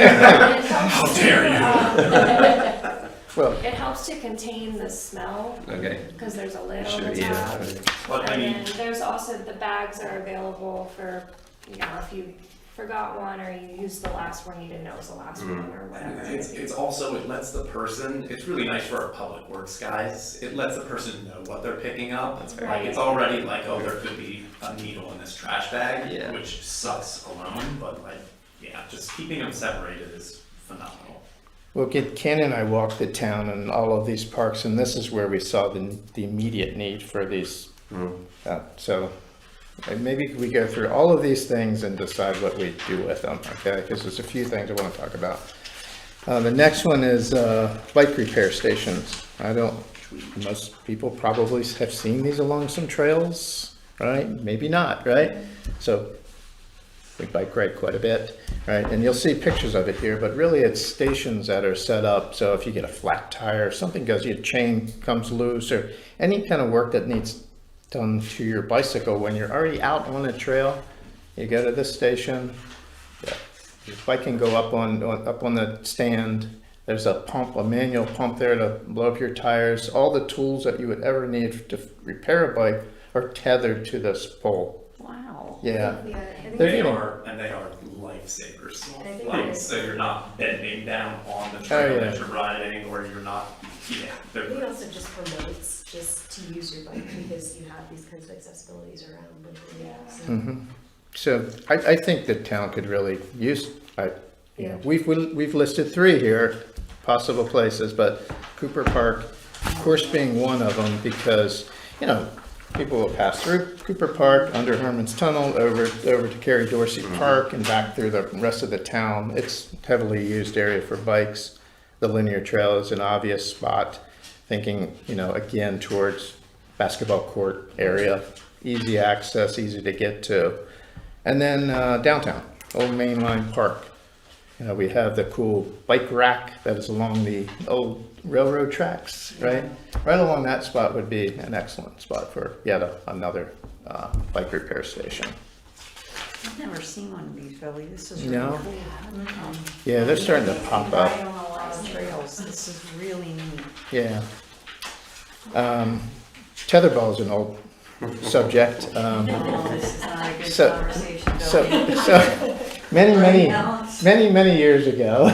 How dare you! Well, It helps to contain the smell Okay. because there's a lid Sure. on the top. Yeah. But I And mean, then there's also, the bags are available for, if you forgot one or you used the last one, you didn't know it was the last one or whatever. it's also, it lets the person, it's really nice for our public works guys, it lets the person know what they're picking up. That's very Like, it's already like, oh, there could be a needle in this trash bag, Yeah. which sucks alone, but like, yeah, just keeping them separated is phenomenal. well, Ken and I walked the town and all of these parks, and this is where we saw the immediate need for these. So maybe we go through all of these things and decide what we do with them, okay? Because there's a few things I want to talk about. The next one is bike repair stations. Most people probably have seen these along some trails, right? Maybe not, right? So we bike ride quite a bit, right? And you'll see pictures of it here, but really it's stations that are set up. So if you get a flat tire, something goes, your chain comes loose, or any kind of work that needs done to your bicycle when you're already out on a trail, you go to this station, your bike can go up on the stand. There's a pump, a manual pump there to blow up your tires. All the tools that you would ever need to repair a bike are tethered to this pole. Wow. Yeah. Yeah, I think They're They getting- are lifesavers. And I think Like, it's- so you're not bending down on the trail yeah. that you're riding, or you're not, yeah, I think it they're, also just promotes just to use your bike because you have these kinds of accessibilities around. Mhm. So I think the town could really use, we've listed 3 here, possible places, but Cooper Park, of course, being one of them, because, people will pass through Cooper Park, under Herman's Tunnel, over to Carrie Dorsey Park, and back through the rest of the town. It's a heavily used area for bikes. The linear trail is an obvious spot, thinking, again, towards basketball court area, easy access, easy to get to. And then downtown, Old Main Line Park. We have the cool bike rack that is along the old railroad tracks, right? Right along that spot would be an excellent spot for yet another bike repair station. I've never seen one of these, Billy. This is really No? cool. Yeah, they're starting to pop up. Right on a lot of trails. This is really neat. Yeah. Tetherball is an old subject. Oh, this is not a good So- conversation, So, Billy. so many years ago,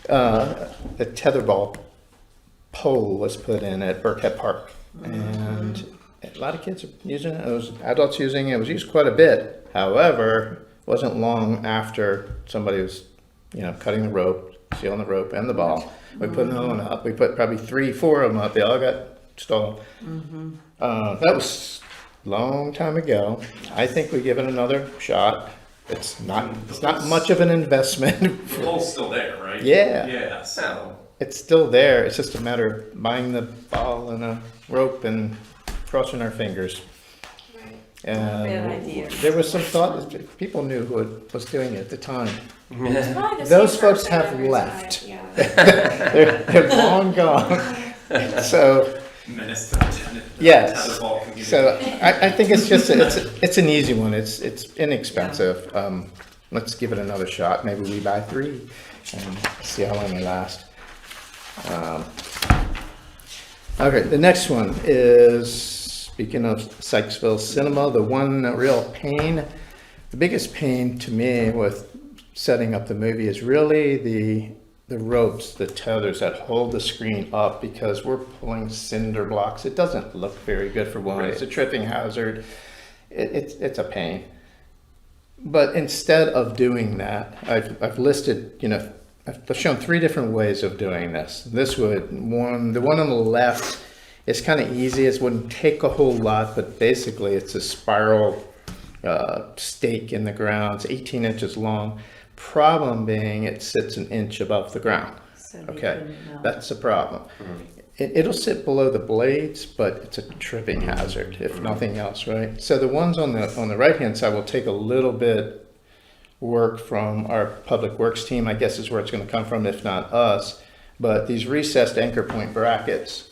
a tetherball pole was put in at Burkett Park, and a lot of kids are using it. It was adults using it. It was used quite a bit. However, it wasn't long after somebody was, cutting the rope, sealing the rope and the ball. We put another one up. We put probably 3-4 of them up. They all got stolen. That was a long time ago. I think we give it another shot. It's not much of an investment. The pole's still there, right? Yeah. Yeah, so. It's still there. It's just a matter of buying the ball and a rope and crossing our fingers. Right. Bad idea. There was some thought that people knew who was doing it at the time. It's probably the Those same folks person have every left. time, yeah. They're long gone. So Menace to the yes. tetherball community. So I think it's just it's an easy one. It's inexpensive. Let's give it another shot. Maybe we buy 3 and see how long they last. Okay, the next one is, speaking of Sykesville Cinema, the one real pain. The biggest pain to me with setting up the movie is really the ropes, the tethers that hold the screen up, because we're pulling cinder blocks. It doesn't look very good for one. Right. It's a tripping hazard. It's a pain. But instead of doing that, I've listed, I've shown 3 different ways of doing this. The one on the left is kind of easy. It wouldn't take a whole lot, but basically it's a spiral stake in the ground. It's 18 inches long. Problem being, it sits an inch above the ground. So they Okay, couldn't know. that's the problem. It'll sit below the blades, but it's a tripping hazard, if nothing else, right? So the ones on the right-hand side will take a little bit work from our public works team, I guess is where it's going to come from, if not us. But these recessed anchor point brackets,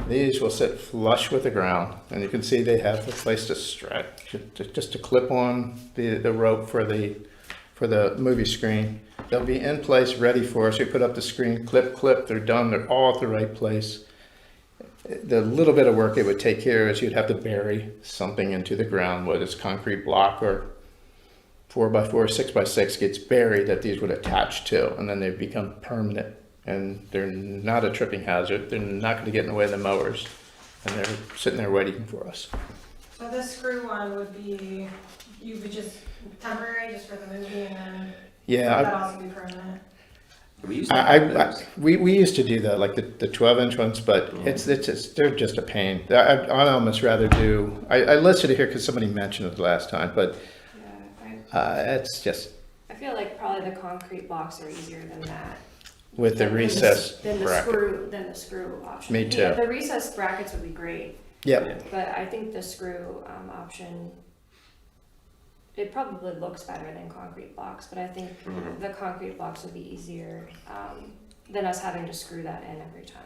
these will sit flush with the ground, and you can see they have a place to stretch, just to clip on the rope for the movie screen. They'll be in place, ready for us. We put up the screen, clip, they're done. They're all at the right place. The little bit of work it would take here is you'd have to bury something into the ground, whether it's concrete block or 4x4, 6x6 gets buried that these would attach to, and then they become permanent. And they're not a tripping hazard. They're not going to get in the way of the mowers, and they're sitting there waiting for us. So this screw one would be, you would just temporary, just for the movie, and then Yeah, would that also be permanent? We used to we used to do that, like the 12-inch ones, but it's just, they're just a pain. I'd almost rather do. I listed it here because somebody mentioned it last time, but it's just I feel like probably the concrete blocks are easier than that. with the recessed Than the bracket. than the screw option. Me too. Yeah, the recessed brackets would be great, Yep. but I think the screw option, it probably looks better than concrete blocks, but I think the concrete blocks would be easier than us having to screw that in every time.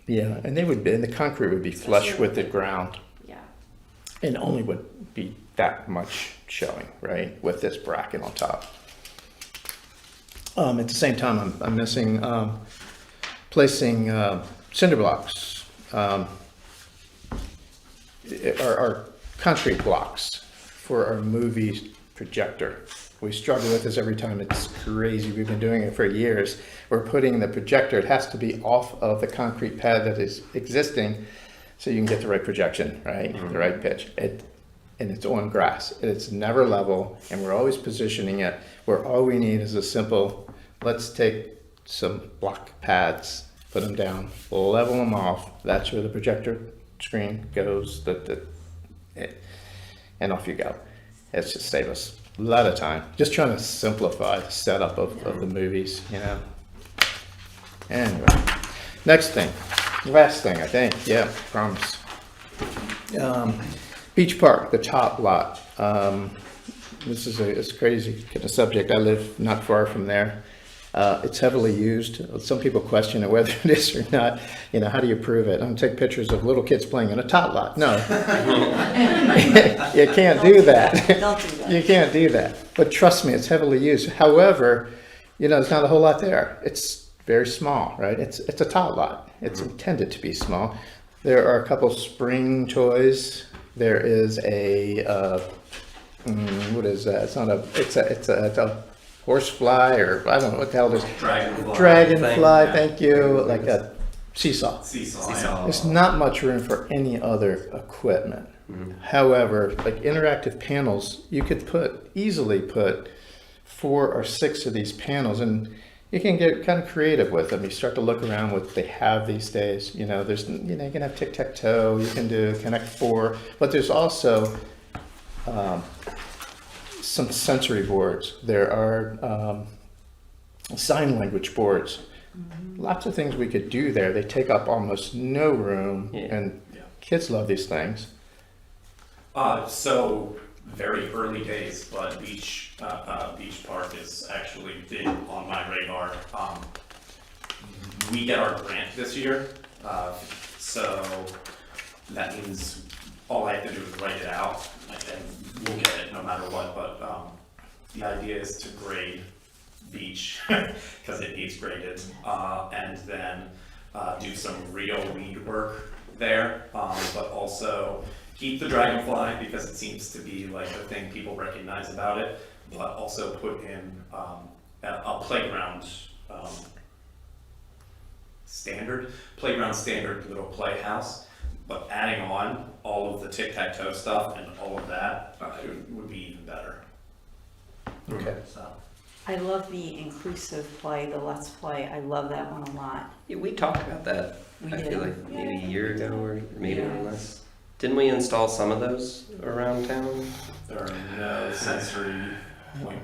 Yeah, and the concrete would be flush Especially with the ground, Yeah. and only would be that much showing, right, with this bracket on top. At the same time, I'm missing placing cinder blocks, our concrete blocks for our movie projector. We struggle with this every time. It's crazy. We've been doing it for years. We're putting the projector, it has to be off of the concrete pad that is existing so you can get the right projection, right? The right pitch. And it's on grass. It's never level, and we're always positioning it where all we need is a simple, let's take some block pads, put them down, level them off. That's where the projector screen goes, and off you go. It's just save us a lot of time. Just trying to simplify the setup of the movies, Anyway, next thing, last thing, I think. Yeah, promise. Beach Park, the top lot. This is it's crazy kind of subject. I live not far from there. It's heavily used. Some people question whether it is or not. How do you prove it? I'm gonna take pictures of little kids playing in a tot lot. No, you can't do that. Don't do that. You can't do that. But trust me, it's heavily used. However, there's not a whole lot there. It's very small, right? It's a tot lot. It's intended to be small. There are a couple spring toys. There is a what is that? It's a horsefly, or I don't know what the hell it is. Dragonfly. Dragonfly, Yeah. thank you, like a seesaw. Seesaw. There's not much room for any other equipment. However, like interactive panels, you could easily put 4 or 6 of these panels, and you can get kind of creative with them. You start to look around what they have these days. You know, you can have tic-tac-toe, you can do Connect 4, but there's also some sensory boards. There are sign language boards. Lots of things we could do there. They take up almost no room, and kids love these things. So very early days, but Beach Park is actually big on my radar. We get our grant this year, so that means all I have to do is write it out, and we'll get it no matter what. But the idea is to grade Beach because it needs graded, and then do some real weed work there, but also keep the Dragonfly because it seems to be like the thing people recognize about it, but also put in a playground standard little playhouse, but adding on all of the tic-tac-toe stuff and all of that it would be even better. Okay. So. I love the inclusive play, the Let's Play. I love that one a lot. Yeah, we talked about that. We I did. feel like maybe a year ago or maybe Yeah. less. Didn't we install some of those around town? There are no sensory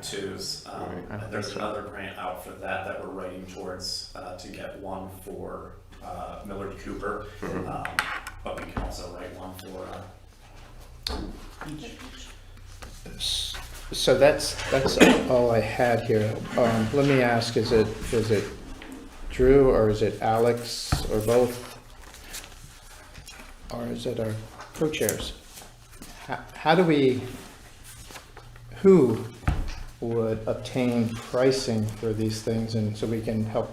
.2s. Right. There's another grant out for that we're writing towards to get one for Millard Cooper, but we can also write one for. So that's all I had here. Let me ask: is it Drew, or is it Alex, or both, or is it our co-chairs? Who would obtain pricing for these things, and so we can help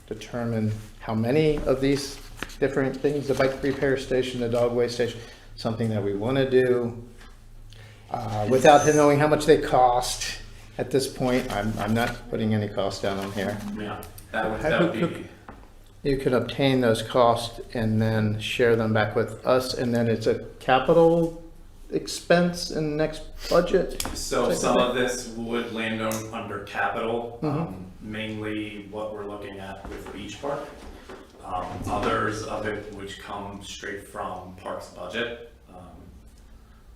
determine how many of these different things, the bike repair station, the dog waste station, something that we want to do, without knowing how much they cost. At this point, I'm not putting any cost down on here. Yeah, that would be. You can obtain those costs and then share them back with us, and then it's a capital expense in the next budget? So some of this would land under capital, mainly what we're looking at with Beach Park. Others of it would come straight from Parks budget,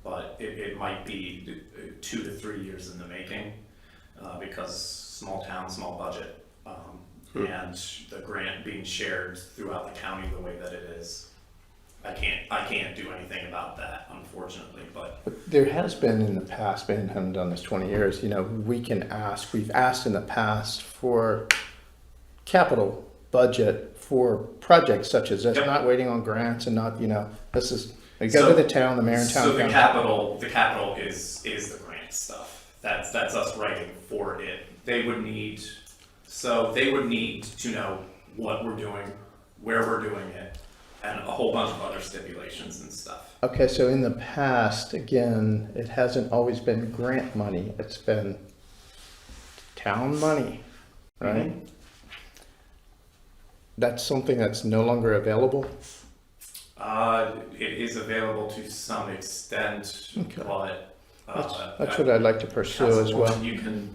but it might be 2 to 3 years in the making because small town, small budget, and the grant being shared throughout the county the way that it is. I can't do anything about that, unfortunately, but There has been in the past, Ben hasn't done this 20 years, we've asked in the past for capital budget for projects such as this, Yep. not waiting on grants and not, this is, we go to the town, the mayor and town. So the council. capital is the grant stuff. That's us writing for it. They would need to know what we're doing, where we're doing it, and a whole bunch of other stipulations and stuff. Okay, so in the past, again, it hasn't always been grant money, it's been town money, right? Mm-hmm. That's something that's no longer available? It is available to some extent, Okay. but That's what I'd like to pursue as well. Councilwoman,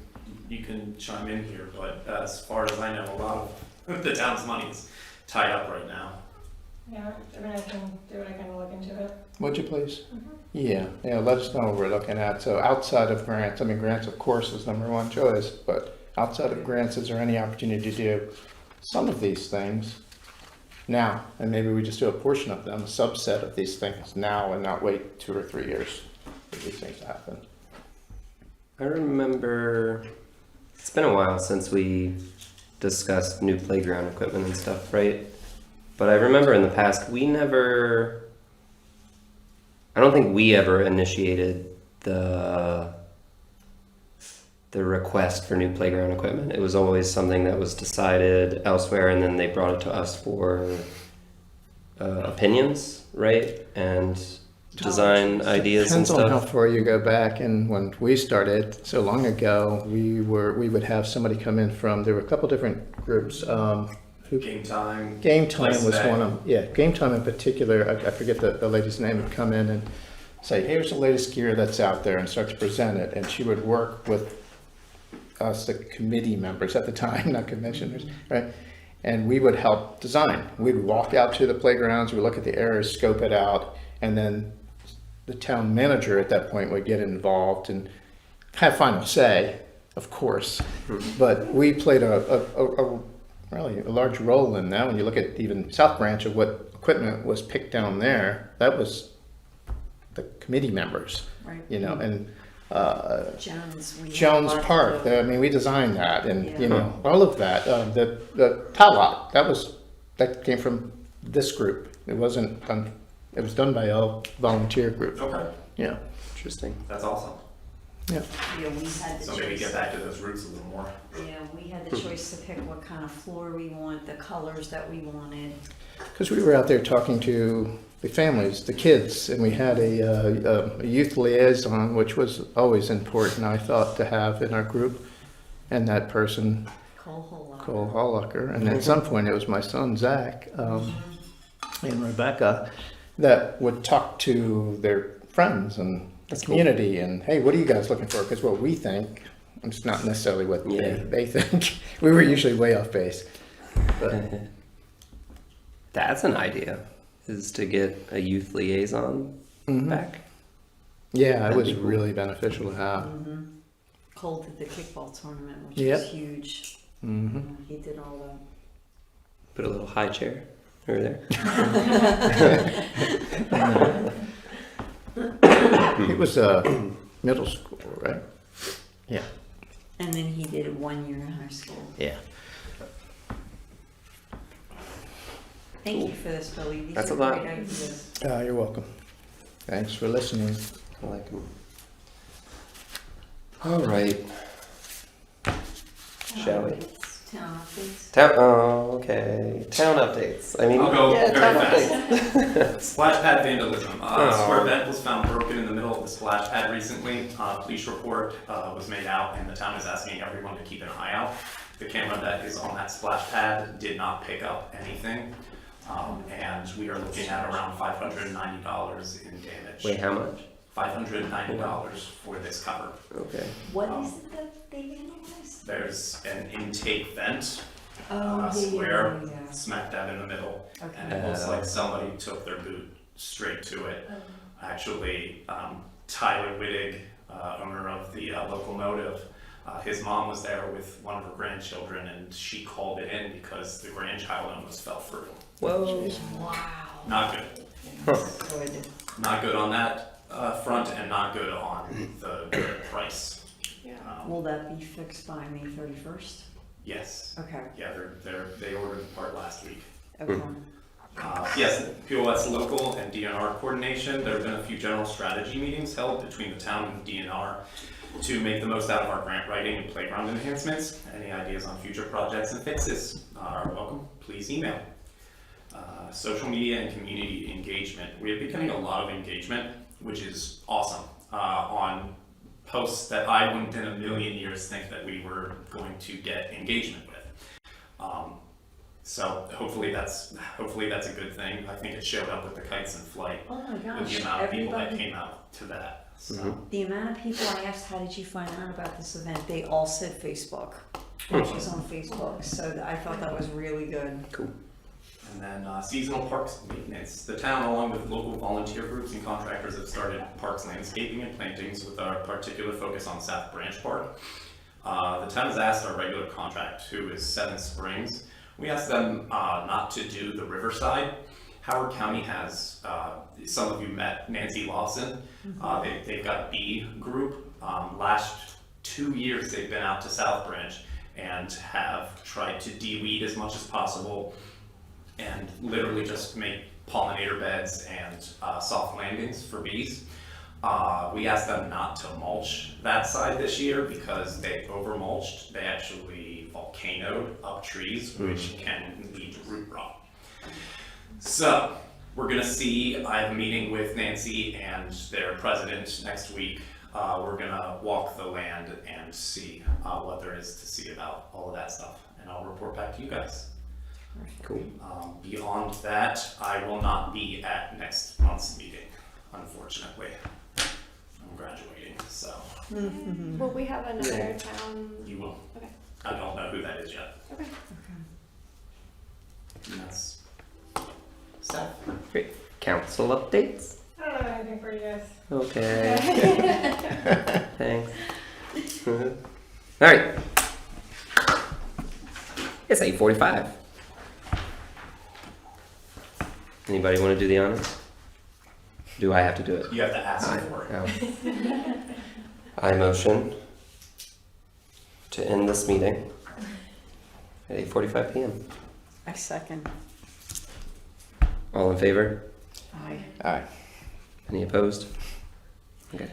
you can chime in here, but as far as I know, a lot of the town's money is tied up right now. Yeah, I mean, I can do what I can to look into it. Would you please? Yeah, let us know what we're looking at. So outside of grants, grants of course is number one choice, but outside of grants, is there any opportunity to do some of these things now? And maybe we just do a portion of them, a subset of these things now and not wait 2 or 3 years for these things to happen. I remember it's been a while since we discussed new playground equipment and stuff, right? But I remember in the past, I don't think we ever initiated the request for new playground equipment. It was always something that was decided elsewhere, and then they brought it to us for opinions, right? And design ideas and Depends on how stuff? far you go back, and when we started so long ago, we would have somebody come in from, there were a couple different groups. Game time. Game Time Place was Day. one of them. Yeah, Game Time in particular, I forget the lady's name, would come in and say, here's the latest gear that's out there, and start to present it. And she would work with us, the committee members at the time, not commissioners, right? And we would help design. We'd walk out to the playgrounds, we'd look at the areas, scope it out, and then the town manager at that point would get involved and have final say, of course. But we played a really a large role in that. When you look at even South Branch of what equipment was picked down there, that was the committee members, Right. you know, and Jones. Jones Park, I mean, we designed that, and, you know, all of that. The towel lot, that came from this group. It wasn't done, it was done by a volunteer group, Okay, yeah. Interesting. that's awesome. Yeah, Yeah, we had the So maybe choice. get back to those roots a little more. Yeah, we had the choice to pick what kind of floor we want, the colors that we wanted. because we were out there talking to the families, the kids, and we had a youth liaison, which was always important, I thought, to have in our group. And that person, Cole Cole Hollacker, and at some point it was my son Zach and Rebecca that would talk to their friends and the That's cool. community and, hey, what are you guys looking for? Because what we think, it's not necessarily what Yeah. they think. We were usually way off base. But That's an idea, is to get a youth liaison back. yeah, it That'd was be cool. really beneficial to have. Cole did the kickball tournament, which Yep. was huge. hmm He did all Put a little high chair over there. It was middle school, right? Yeah. the, and then he did it 1 year in high school. Yeah. Thank you for this, Billy. These That's are a lot. great ideas. You're welcome. Thanks for listening. I like 'em. All right. Shall we? Town updates. Town. Oh, okay. Town updates. I mean, I'll go yeah, very town fast. updates. Splash pad vandalism. Oh. Square vent was found broken in the middle of the splash pad recently. Police report was made out, and the town is asking everyone to keep an eye out. The camera that is on that splash pad did not pick up anything, and we are looking at around $590 in damage. Wait, how much? $590 for this cover. Okay. What is it that they vandalized? There's an intake vent, Oh, square, yeah. smack dab in the middle. And Okay. it looks like somebody took their boot straight to it. Actually, Tyler Wittig, owner of the locomotive, his mom was there with one of her grandchildren, and she called it in because the grandchild almost fell through. Whoa. Wow. Not good. Good. Not good on that front, and not good on the price. Yeah. Will that be fixed by May 31st? Yes. Okay. Yeah, they ordered the part last week. Okay. Yes, POS local and DNR coordination. There have been a few general strategy meetings held between the town and DNR to make the most out of our grant writing and playground enhancements. Any ideas on future projects and fixes are welcome. Please email. Social media and community engagement. We have been getting a lot of engagement, which is awesome, on posts that I wouldn't in a million years think that we were going to get engagement with. So hopefully that's a good thing. I think it showed up with the kites in flight, Oh my with gosh, the amount of people that everybody, came out to that. So the amount of people I asked, how did you find out about this event? They all said Facebook. It was on Facebook, so I thought that was really good. Cool. And then seasonal parks maintenance. The town, along with local volunteer groups and contractors, have started parks landscaping and plantings with a particular focus on South Branch Park. The town has asked our regular contract, who is Seven Springs, we asked them not to do the Riverside. Howard County has, some of you met Nancy Lawson. They've got a B group. Last 2 years they've been out to South Branch and have tried to de-weed as much as possible and literally just make pollinator beds and soft landings for bees. We asked them not to mulch that side this year because they over-mulched. They actually volcanoed up trees, which can lead to root rot. So, we're gonna see, I have a meeting with Nancy and their president next week. We're gonna walk the land and see what there is to see about all of that stuff, and I'll report back to you guys. Cool. Beyond that, I will not be at next month's meeting, unfortunately. I'm graduating, so Will we have another town? you will. Okay. I don't know who that is yet. Okay. And that's So, Great. Council updates? I don't have anything for you guys. Okay. Thanks. All right. It's 8:45. Anybody want to do the honors? Do I have to do it? you have to ask for it. No. I motion to end this meeting at 8:45 p.m. I second. All in favor? Aye. Aye. Any opposed? Okay.